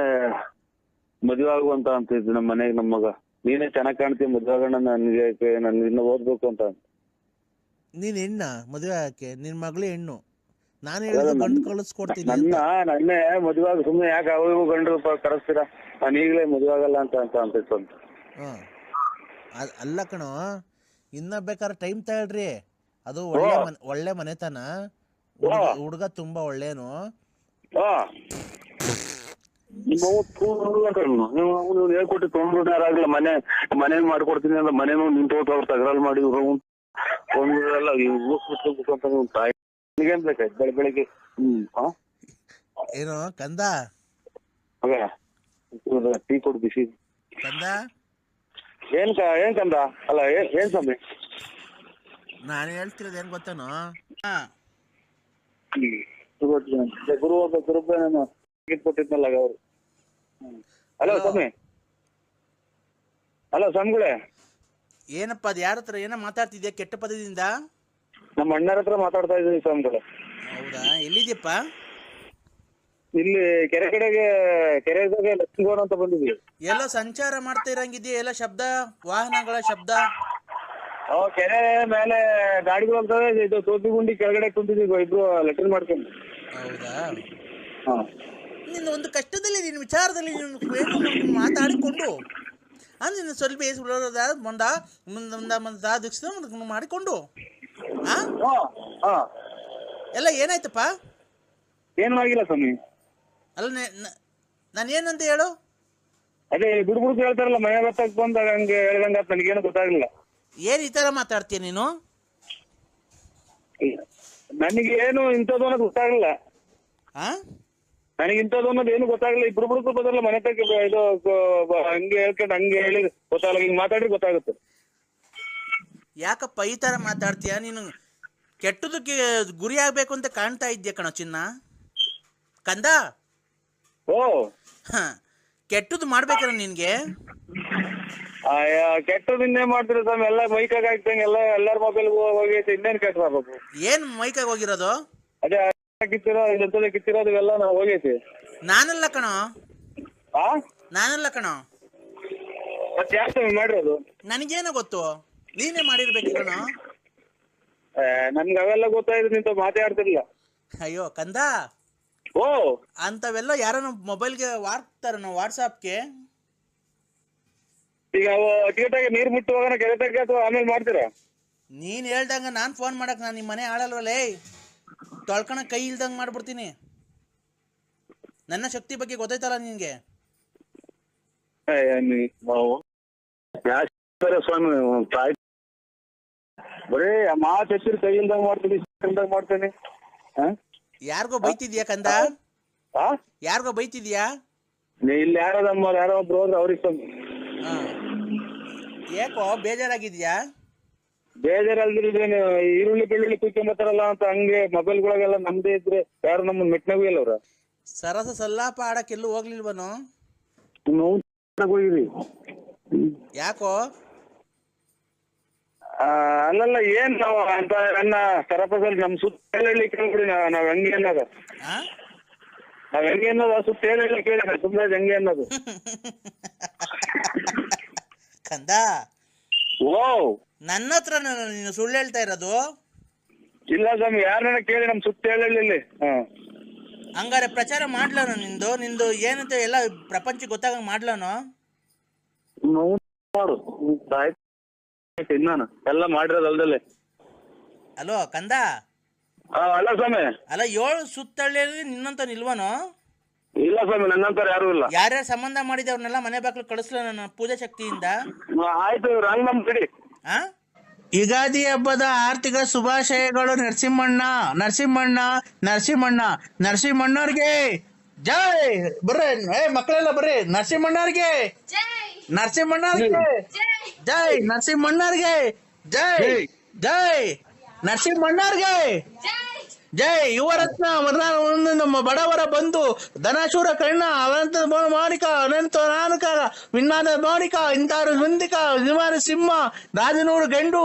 ಮದುವೆ ಆಗುವಂತ ಅಂತಿದ್ದು ನಮ್ಮ ಮನೆಗೆ. ನಮ್ಮ ಮಗ ನೀನೇ ಚೆನ್ನಾಗ್ ಕಾಣ್ತೀವಿ, ಮದುವೆ ಆಗೋಣ, ನನ್ಗೆ ನಾನು ಇನ್ನು ಓದ್ಬೇಕು ಅಂತ. ನೀನ್ ಹೆಣ್ಣ ಮದುವೆ ಆಗಕ್ಕೆ? ನಿನ್ ಮಗಳೇ ಹೆಣ್ಣು. ನಾನು ಹೇಳಿದ ಗಂಡು ಕಳಿಸ್ಕೊಡ್ತೀನಿ. ನನ್ನೇ ಮದುವೆ ಆಗ, ಸುಮ್ನೆ ಯಾಕೆ ಅವ್ರಿಗೂ ಗಂಡು ಕರೆಸ್ತೀರಾ? ನಾನು ಈಗಲೇ ಮದುವೆ ಆಗಲ್ಲ ಅಂತ ಅಂತಿತ್ತು ಅಂತ. ಅಲ್ಲ ಕಣೋ, ಇನ್ನ ಬೇಕಾದ್ರೆ ಟೈಮ್ ತಗೊಳ್ರಿ. ಅದು ಒಳ್ಳೆ ಮನೆತನ. ಹುಡುಗ ತುಂಬಾ ಒಳ್ಳೇನು. ಹೇಳ್ಕೊಟ್ಟು ತೊಗೊಂಡ್ಬಿಟ್ಟಾರಾಗ್ಲ, ಮನೆ ಮಾಡ್ಕೊಡ್ತೀನಿ ಅಂತ ಮನೇನು ನಿಂತು ಅವ್ರು ತಗರಾಲ್ ಮಾಡಿ ಎಲ್ಲ ತಾಯಿ ಏನ್ ಬೇಕಾಯ್ತು ಬೆಳಿಗ್ಗೆ. ಏನೋ ಕಂದ, ಟೀ ಕೊಡು ಬಿಸಿ. ಕಂದ ಏನ್ ಕಂದ? ಅಲ್ಲ ಏನ್ ಸ್ವಾಮಿ, ನಾನು ಹೇಳ್ತಿರೋದು ಏನ್ ಗೊತ್ತೇನೋ? ಗುರುಬ ಕೊಟ್ಟಿದ್ನಲ್ಲ ಅವರು. ಹಲೋ ಸ್ವಾಮಿ, ಹಲೋ ಸ್ವಾಮಿಗಳೇ. ಏನಪ್ಪ ಅದು? ಯಾರ ಹತ್ರ ಏನೋ ಮಾತಾಡ್ತಿದ್ಯಾ ಕೆಟ್ಟ ಪದದಿಂದ? ನಮ್ಮ ಅಣ್ಣರ ಹತ್ರ ಮಾತಾಡ್ತಾ ಇದ್ದೀನಿ ಸ್ವಾಮಿಗಳೇ. ಹೌದಾ? ಎಲ್ಲಿದ್ಯಪ್ಪ? ಇಲ್ಲಿ ಕೆರೆಗೆ ಲಕ್ಷ್ಮೀಗೌಡ ಅಂತ ಬಂದಿದ್ವಿ. ಎಲ್ಲ ಸಂಚಾರ ಮಾಡ್ತಾ ಇರಂಗಿದ್ಯಾ? ಎಲ್ಲ ಶಬ್ದ, ವಾಹನಗಳ ಶಬ್ದ. ಕೆರೆ ಮೇಲೆ ಗಾಡಿಗಳು ಹೋಗ್ತವೆ. ಇದು ತೋಪಿಗುಂಡಿ ಕೆಳಗಡೆ ಕುಂತಿದ್ವಿ ಇಬ್ರು ಲೆಟ್ರಿನ್ ಮಾಡ್ಕೊಂಡು. ಹೌದಾ? ನಿನ್ನ ಒಂದು ಕಷ್ಟದಲ್ಲಿ, ನಿನ್ನ ವಿಚಾರದಲ್ಲಿ ನೀನು ಮಾತಾಡಿಕೊಂಡು ನಿನ್ನ ಸ್ವಲ್ಪ ಮಾಡಿಕೊಂಡು ಎಲ್ಲ ಏನಾಯ್ತಪ್ಪ? ಏನೂ ಆಗಿಲ್ಲ ಸ್ವಾಮಿ. ಅಲ್ಲ, ನಾನು ಏನಂತ ಹೇಳು? ಅದೇ ಗುಡುಗುಡು ಹೇಳ್ತಾರಲ್ಲ, ಮನೆ ಬತ್ತಕ್ ಬಂದಾಗ ಹಂಗೆ ಹೇಳ್ದಂಗ ನನಗೇನು ಗೊತ್ತಾಗ್ಲಿಲ್ಲ. ಏನ್ ಈ ತರ ಮಾತಾಡ್ತೀಯ ನೀನು? ನನಗೆ ಏನು ಇಂಥದ್ದು ಅನ್ನೋದು ಗೊತ್ತಾಗ್ಲಿಲ್ಲ. ನನಗೆ ಇಂಥದ್ದು ಅನ್ನೋದು ಏನು ಗೊತ್ತಾಗ್ಲಿಲ್ಲ. ಇಬ್ರು ಬುಡುಕು ಬದಲ್ಲ ಮನೆ ತಕ್ಕ ಇದು ಹಂಗೆ ಹೇಳ್ಕೊಂಡು ಹಂಗೆ ಹೇಳಿ ಗೊತ್ತಾಗಲ್ಲ. ಹಿಂಗ್ ಮಾತಾಡ್ರಿ ಗೊತ್ತಾಗುತ್ತೆ. ಯಾಕಪ್ಪ ಈ ತರ ಮಾತಾಡ್ತೀಯ? ನೀನು ಕೆಟ್ಟದಕ್ಕೆ ಗುರಿ ಆಗ್ಬೇಕು ಅಂತ ಕಾಣ್ತಾ ಇದ್ಯಾ ಕಣ ಚಿನ್ನ. ಕಂದ, ಕೆಟ್ಟದ್ದು ಮಾಡ್ಬೇಕಲ್ಲ ನಿನ್ಗೆ. ಕೆಟ್ಟದ್ದು ಇನ್ನೇ ಮಾಡ್ತೀರ ಸ್ವಾಮಿ, ಎಲ್ಲ ಮೈಕಾಗ ಹಾಕ್ತಂಗೆ ಎಲ್ಲಾರ ಮೊಬೈಲ್ ಹೋಗೈತೆ. ಇನ್ನೇನ್ ಕೆಟ್ಟ ಮಾಡ್ಬೇಕು? ಏನ್ ಮೈಕಾಗ ಹೋಗಿರೋದು? ಅದೇ ಕಿತ್ತಿರೋದು ಇವೆಲ್ಲ ನಾವು ಹೋಗೈತಿ. ನಾನಲ್ಲ ಕಣೋ, ನಾನಲ್ಲ ಕಣೋ. ಮತ್ತೆ ಯಾಕೆ ಮಾಡಿರೋದು? ನನಗೇನೋ ಗೊತ್ತು, ನೀನೇ ಮಾಡಿರ್ಬೇಕು ಕಣೋ. ನನ್ಗೆ ಅವೆಲ್ಲ ಗೊತ್ತಾಯ್ತು, ನಿಂತ ಮಾತಾಡ್ತಿರ್ಲಿಲ್ಲ. ಅಯ್ಯೋ ಕಂದ, ಅಂತವೆಲ್ಲ ಯಾರನ್ನ ಮೊಬೈಲ್ಗೆ ವಾಟ್ಸಾಪ್ಗೆ. ಈಗ ಅಟಿಗೆಟಾಗಿ ನೀರ್ ಮುಟ್ಟು ಹೋಗೋಣ ಕೆರೆ ತಕ್ಕ, ಅಥವಾ ಆಮೇಲೆ ಮಾಡ್ತೀರಾ? ನೀನ್ ಹೇಳ್ದಂಗ ನಾನ್ ಫೋನ್ ಮಾಡಕ್ ನಾನು ನಿಮ್ಮ ಮನೆ ಆಳಲ್ವಲ್ಲೇ, ತೊಳ್ಕಣ ಕೈ ಇಲ್ದಂಗ್ ಮಾಡ್ಬಿಡ್ತೀನಿ. ನನ್ನ ಶಕ್ತಿ ಬಗ್ಗೆ ಗೊತ್ತಾಯ್ತಲ್ಲ ನಿನ್ಗೆ. ಸ್ವಾಮಿ ಬರೀ ಮಾತು ಹೆಚ್ಚಿನ ಕೈ ಇಲ್ದಂಗ್ ಮಾಡ್ತೀನಿ. ಯಾರಿಗೋ ಬೈತಿದ್ಯಾ ಕಂದ? ಯಾರಿಗೋ ಬೈತಿದ್ಯಾ? ಇಲ್ಲಿ ಯಾರೋ ಒಬ್ರು ಹೋದ್ರೆ ಅವ್ರಿಗೆ ಯಾಕೋ ಬೇಜಾರಾಗಿದ್ಯಾ? ಬೇಜಾರಲ್ದಿರೇನು, ಈರುಳ್ಳಿ ಬೆಳ್ಳುಳ್ಳಿ ಕುಯ್ಕೊಂಬತ್ತಾರಲ್ಲ ಅಂತ ಹಂಗೆ ಮೊಬೈಲ್ಗಳಿಗೆಲ್ಲ ನಮ್ದೇ ಇದ್ರೆ ಯಾರು ನಮ್ಮನ್ನ ಮೆಟ್ನಾಗೂ ಇಲ್ಲ ಅವ್ರ. ಸರಸ ಸಲ್ಲಾಪ ಆಡಕ್ಕೆಲ್ಲೂ ಹೋಗ್ಲಿಲ್ವನು? ಹೋಗಿದ್ವಿ. ಯಾಕೋ? ಅಲ್ಲಲ್ಲ, ಏನ್ ನಾವು ಅಂತ ನನ್ನ ಸರಪದಲ್ಲಿ ನಮ್ ಸುತ್ತ ಕೇಳ್ಬಿಡಿ ನಾವ್ ಹಂಗೆ ಅನ್ನೋದು. ನಾವ್ ಹೆಂಗೆ ಅನ್ನೋದು ಸುತ್ತ ಹೇಳಿಲ್ಲ ಕೇಳಿ ಸುಮ್ಮನೆ ಹೆಂಗೆ ಅನ್ನೋದು. ಕಂದ ಓ ನನ್ನ ಹತ್ರ ನೀನು ಸುಳ್ಳು ಹೇಳ್ತಾ ಇರೋದು? ಇಲ್ಲ ಸ್ವಾಮಿ, ಯಾರನ್ನ ಕೇಳಿ ನಮ್ ಸುತ್ತ ಹೇಳಿಲ್ಲ. ಹಂಗಾರೆ ಪ್ರಚಾರ ಮಾಡ್ಲಾನು ನಿಂದು ಏನಂತ ಎಲ್ಲ ಪ್ರಪಂಚಕ್ಕೆ ಗೊತ್ತಾಗಂಗ್ ಮಾಡ್ಲಾನು? ಮಾಡು ನಾನು ಎಲ್ಲ ಮಾಡಿರೋದಲ್ದಲ್ಲೇ. ಅಲೋ ಕಂದ. ಅಲ್ಲ ಸ್ವಾಮಿ, ಅಲ್ಲ 7 ಸುತ್ತಳ್ಳಿ ನಿನ್ನಂತ ನಿಲ್ವನು? ಇಲ್ಲ ಸ್ವಾಮಿ, ನನ್ನಂತರ ಯಾರು ಇಲ್ಲ. ಯಾರ್ಯಾರು ಸಂಬಂಧ ಮಾಡಿದೆ ಅವ್ರನ್ನೆಲ್ಲ ಮನೆ ಬಾಗ್ಲು ಕಳಿಸ್ಲ ನನ್ನ ಪೂಜಾ ಶಕ್ತಿಯಿಂದ. ಆಯ್ತು, ರಾಂಗ್ ನಮ್ ಬಿಡಿ. ಯುಗಾದಿ ಹಬ್ಬದ ಆರ್ಥಿಕ ಶುಭಾಶಯಗಳು. ನರಸಿಂಹಣ್ಣವ್ರಿಗೆ ಜೈ. ಬರ್ರಿ ಮಕ್ಕಳೆಲ್ಲ ಬರ್ರಿ. ನರಸಿಂಹಣ್ಣವ್ರಿಗೆ ಜೈ. ನರಸಿಂಹಣ್ಣವ್ರಿಗೆ ಜೈ. ಯುವರತ್ನ ನಮ್ಮ ಬಡವರ ಬಂಧು ಧನಶೂರ ಕರ್ಣ ಅನಂತ ಮಾಣಿಕ ಅನಂತ ನಾನಕ ವಿನ್ನಾದ ಮಾಣಿಕ ಇಂತಾರು ಮುಂದಿಕ ನಿವಾರ ಸಿಂಹ ರಾಜನೂರು ಗಂಡು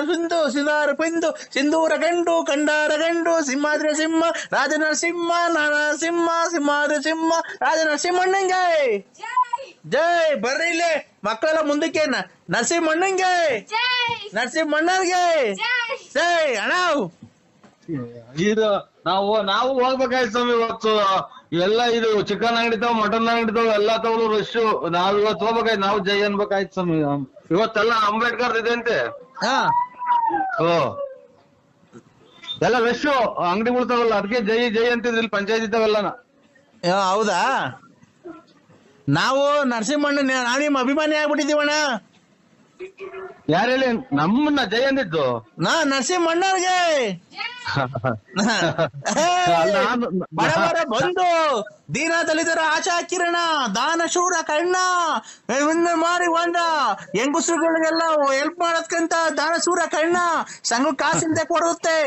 ಸಿಂಧು ಸಿದಾರ ಪಿಂದು ಸಿಂಧೂರ ಗಂಡು ಕಂಡಾರ ಗಂಡು ಸಿಂಹಾದ್ರಿ ಸಿಂಹ ರಾಜನರಸಿಂಹ ಸಿಂಹಾದ್ರಿ ಸಿಂಹ ರಾಜನರಸಿಂಹಣ್ಣಂಗೆ ಜೈ. ಬರ್ರಿ ಇಲ್ಲಿ ಮಕ್ಕಳೆಲ್ಲ ಮುಂದಕ್ಕೆ. ನರಸಿಂಹಣ್ಣಂಗೆ ನರಸಿಂಹಣ್ಣಗೆ ಜೈ. ಅಣ್ಣ ಇದು ನಾವು ಹೋಗ್ಬೇಕಾಯ್ತು ಸ್ವಾಮಿ. ಇವತ್ತು ಎಲ್ಲ ಇದು ಚಿಕನ್ ಅಂಗಡಿ ತಾವ್, ಮಟನ್ ಅಂಗಡಿ ತಾವ್ ಎಲ್ಲಾ ತಗೊಳ್ಳೋ ರಶ್. ನಾವ್ ಇವತ್ತು ಹೋಗ್ಬೇಕಾಯ್ತು, ನಾವು ಜೈ ಅನ್ಬೇಕಾಯ್ತು ಸ್ವಾಮಿ. ಇವತ್ತೆಲ್ಲ ಅಂಬೇಡ್ಕರ್ ಇದೆ ಅಂತೆ. ಓ ಎಲ್ಲ ರಶ್ ಅಂಗಡಿಗಳು ತಾವಲ್ಲ, ಅದಕ್ಕೆ ಜೈ ಜೈ ಅಂತಿದ್ರು ಇಲ್ಲಿ ಪಂಚಾಯತ್ ಇದ್ದಾವೆಲ್ಲ. ಹೌದಾ? ನಾವು ನರಸಿಂಹಣ್ಣ ನಾವು ನಿಮ್ಮ ಅಭಿಮಾನಿ ಆಗ್ಬಿಟ್ಟಿದೀವಣ್ಣ. ಯಾರು ಹೇಳಿ ನಮ್ಮನ್ನ ಜೈ ಅಂದಿದ್ದು? ನರಸಿಂಹಣ್ಣವ್ರಿಗೆ ಬಡವರ ಬಂಧು ದೀನ ದಲಿತರ ಆಶಾ ಕಿರಣ ದಾನಶೂರ ಕಣ್ಣ ಮಾಡಿ ಹೊಂಡ ಹೆಂಗಸರುಗಳಿಗೆಲ್ಲ ಹೆಲ್ಪ್ ಮಾಡೋದ್ಕಂತ ದಾನಶೂರ ಕಣ್ಣ. ಸಂಘ ಕಾಸಿಲ್ದೆ ಕೊಡುತ್ತೆ,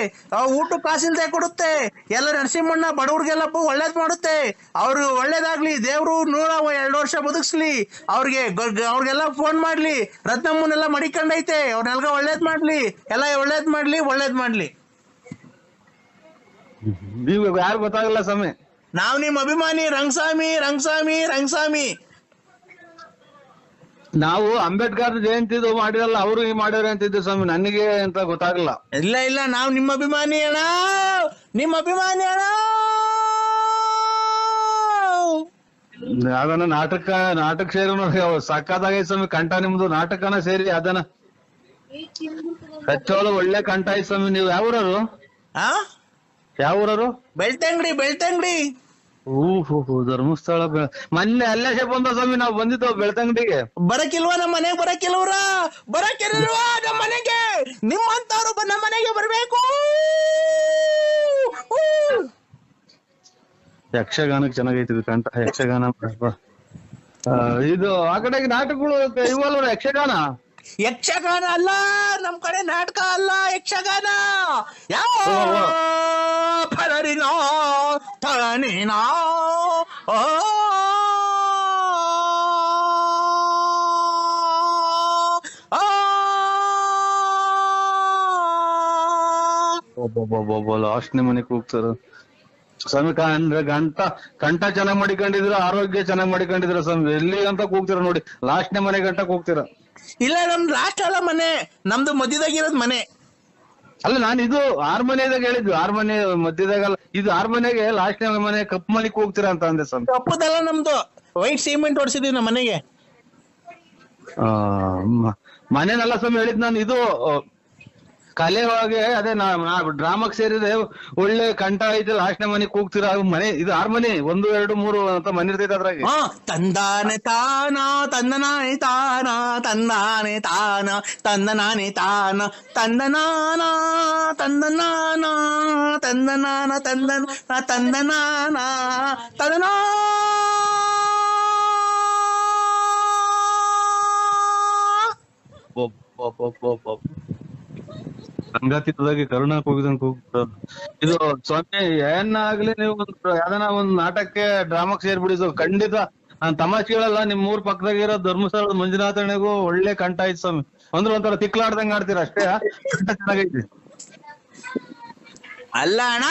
ಊಟ ಕಾಸಿಲ್ದೆ ಕೊಡುತ್ತೆ. ಎಲ್ಲ ನರಸಿಂಹಣ್ಣ ಬಡವ್ರಿಗೆಲ್ಲ ಒಳ್ಳೇದ್ ಮಾಡುತ್ತೆ. ಅವ್ರು ಒಳ್ಳೇದಾಗ್ಲಿ, ದೇವ್ರು 102 ವರ್ಷ ಬದುಕ್ಸ್ಲಿ. ಅವ್ರಿಗೆಲ್ಲ ಫೋನ್ ಮಾಡ್ಲಿ, ರತ್ನಮ್ಮನೆಲ್ಲ ಮಡಿಕೊಂಡೈತೆ, ಅವ್ರನ್ನೆಲ್ಲ ಒಳ್ಳೇದ್ ಮಾಡ್ಲಿ, ಎಲ್ಲ ಒಳ್ಳೇದ್ ಮಾಡ್ಲಿ. ನೀವು ಯಾರು ಗೊತ್ತಾಗಲ್ಲ ಸ್ವಾಮಿ. ನಾವ್ ನಿಮ್ ಅಭಿಮಾನಿ ರಂಗಸ್ವಾಮಿ. ನಾವು ಅಂಬೇಡ್ಕರ್ ಜಯಂತಿದು ಮಾಡಿರಲ್ಲ, ಅವರು ಮಾಡ್ಯಾರ ಅಂತಿದ್ದು ಸ್ವಾಮಿ. ನನಗೆ ಅಂತ ಗೊತ್ತಾಗಲ್ಲ. ಇಲ್ಲ ನಾವ್ ನಿಮ್ಮ ಅಭಿಮಾನಿ ಅಣ್ಣ. ಅದನ್ನ ನಾಟಕ ಸೇರಿ ನೋಡಿ ಸಕ್ಕತ್ತಾಗೈತೆ ಸ್ವಾಮಿ. ಕಂಠ ನಿಮ್ದು ನಾಟಕನ ಸೇರಿ ಅದನ್ನ ಕಚ್ಚೋಳು ಒಳ್ಳೆ ಕಂಠ ಐತ್ ಸ್ವಾಮಿ. ನೀವು ಯಾವೂರರು? ಬೆಳ್ತಂಗಡಿ. ಧರ್ಮಸ್ಥಳ ಮೊನ್ನೆ ಅಲ್ಲೇ ಬಂದ ಸ್ವಾಮಿ. ನಾವು ಬಂದಿದ್ದೋ ಬೆಳ್ತಂಗಡಿಗೆ. ಬರಕಿಲ್ವಾ ನಮ್ಮ ಮನೆಗೆ? ಬರಕಿಲ್ವಾ ನಮ್ಮ ಮನೆಗೆ? ನಿಮ್ಮಂತವ್ರು ನಮ್ಮ ಮನೆಗೆ ಬರ್ಬೇಕು. ಯಕ್ಷಗಾನಕ್ಕೆ ಚೆನ್ನಾಗೈತಿ ಕಂಠ. ಯಕ್ಷಗಾನ ಇದು ಆ ಕಡೆಗೆ ನಾಟಕಗಳು ಇವಲ್ವ? ಯಕ್ಷಗಾನ ಅಲ್ಲ ನಮ್ ಕಡೆ, ನಾಟಕ ಅಲ್ಲ, ಯಕ್ಷಗಾನ. ಯಾವ ಫಲರಿನೋ ತಳನಿನೋ ಲಾಸ್ಟ್ನೇ ಮನೆಗೆ ಹೋಗ್ತಾರ ಸ್ವಾಮಿ. ಕಂಠ ಚೆನ್ನಾಗ್ ಮಾಡಿಕೊಂಡಿದ್ರ, ಆರೋಗ್ಯ ಚೆನ್ನಾಗ್ ಮಾಡಿಕೊಂಡಿದ್ರ ಸ್ವಾಮಿ. ಎಲ್ಲಿ ಅಂತ ಕೂಗ್ತೀರ ನೋಡಿ, ಲಾಸ್ಟ್ನೇ ಮನೆ ಗಂಟಕ್ ಹೋಗ್ತೀರ. ಇಲ್ಲ, ನಮ್ದು ಲಾಸ್ಟ್ ಅಲ್ಲ ಮನೆ, ನಮ್ದು ಮಧ್ಯದಾಗಿರೋದ್ ಮನೆ. ಅಲ್ಲ, ನಾನು ಇದು ಆರ್ಮನೆದಾಗ ಹೇಳಿದ್ವಿ. ಆರ್ಮನೆ ಮಧ್ಯದಾಗಲ್ಲ, ಇದು ಆರ್ಮನೆಗೆ ಲಾಸ್ಟ್ನೇ ಮನೆ ಕಪ್ಪು ಮನೆಗೆ ಹೋಗ್ತೀರಾ ಅಂತ ಅಂದೆ ಸ್ವಾಮಿ. ಕಪ್ಪದಲ್ಲ ನಮ್ದು, ವೈಟ್ ಸಿಮೆಂಟ್ ಹೊಡ್ಸಿದೀವಿ ನಮ್ಮ ಮನೆಗೆ. ಮನೆನಲ್ಲ ಸ್ವಾಮಿ ಹೇಳಿದ್ ನಾನು. ಇದು ಕಲೆ ಒಳಗೆ ಅದೇ ಡ್ರಾಮಾಕ್ ಸೇರಿದೆ. ಒಳ್ಳೆ ಕಂಠ ಐತೆ, ಲಾಸ್ಟ್ನೇ ಮನೆಗೆ ಕೂಗ್ತೀರಾ. ಮನೆ ಇದು 6 ಮನೆ, 1, 2, 3 ಅಂತ ಮನೆ ಇರ್ತೈತೆ ಅದ್ರಾಗೆ. ತಂದಾನೆ ತಾನ ತಂದನಾನೆ ತಾನ ತಂದಾನೆ ತಾನ ತಂದನಾನೆ ತಾನ ತಂದನಾನ ತಂದನಾನ ತಂದನಾನ ತಂದನಾನ ತಂದನಾ. ಸಂಗಾತಿದಾಗಿ ಕರುಣಾಕ್ ಹೋಗಿದಂಗ್ ಹೋಗ್ತಾರ. ಇದು ಸ್ವಾಮಿ ಏನಾಗ್ಲಿ, ನೀವು ಯಾವ್ದನ ಒಂದ್ ನಾಟಕಕ್ಕೆ ಡ್ರಾಮಾಕ್ ಸೇರ್ಬಿಡಿದು ಖಂಡಿತ ನಾನ್ ತಮಾಷೆ ಕೇಳಲ್ಲ. ನಿಮ್ ಊರ್ ಪಕ್ಕದಾಗಿರೋ ಧರ್ಮಸ್ಥಳದ ಮಂಜುನಾಥನಿಗೂ ಒಳ್ಳೆ ಕಂಠ ಐತ್ ಸ್ವಾಮಿ. ಅಂದ್ರೆ ಒಂಥರ ತಿಕ್ಲಾಡ್ದಂಗ್ ಆಡ್ತೀರ ಅಷ್ಟೇ, ಕಂಠ ಚೆನ್ನಾಗೈತಿ. ಅಲ್ಲ ಅಣ್ಣ,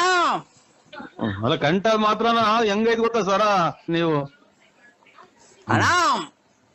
ಅಲ್ಲ ಕಂಠ ಮಾತ್ರನ ಹೆಂಗೈತ್ ಗೊತ್ತಾ ಸರ ನೀವು ಅಣ್ಣ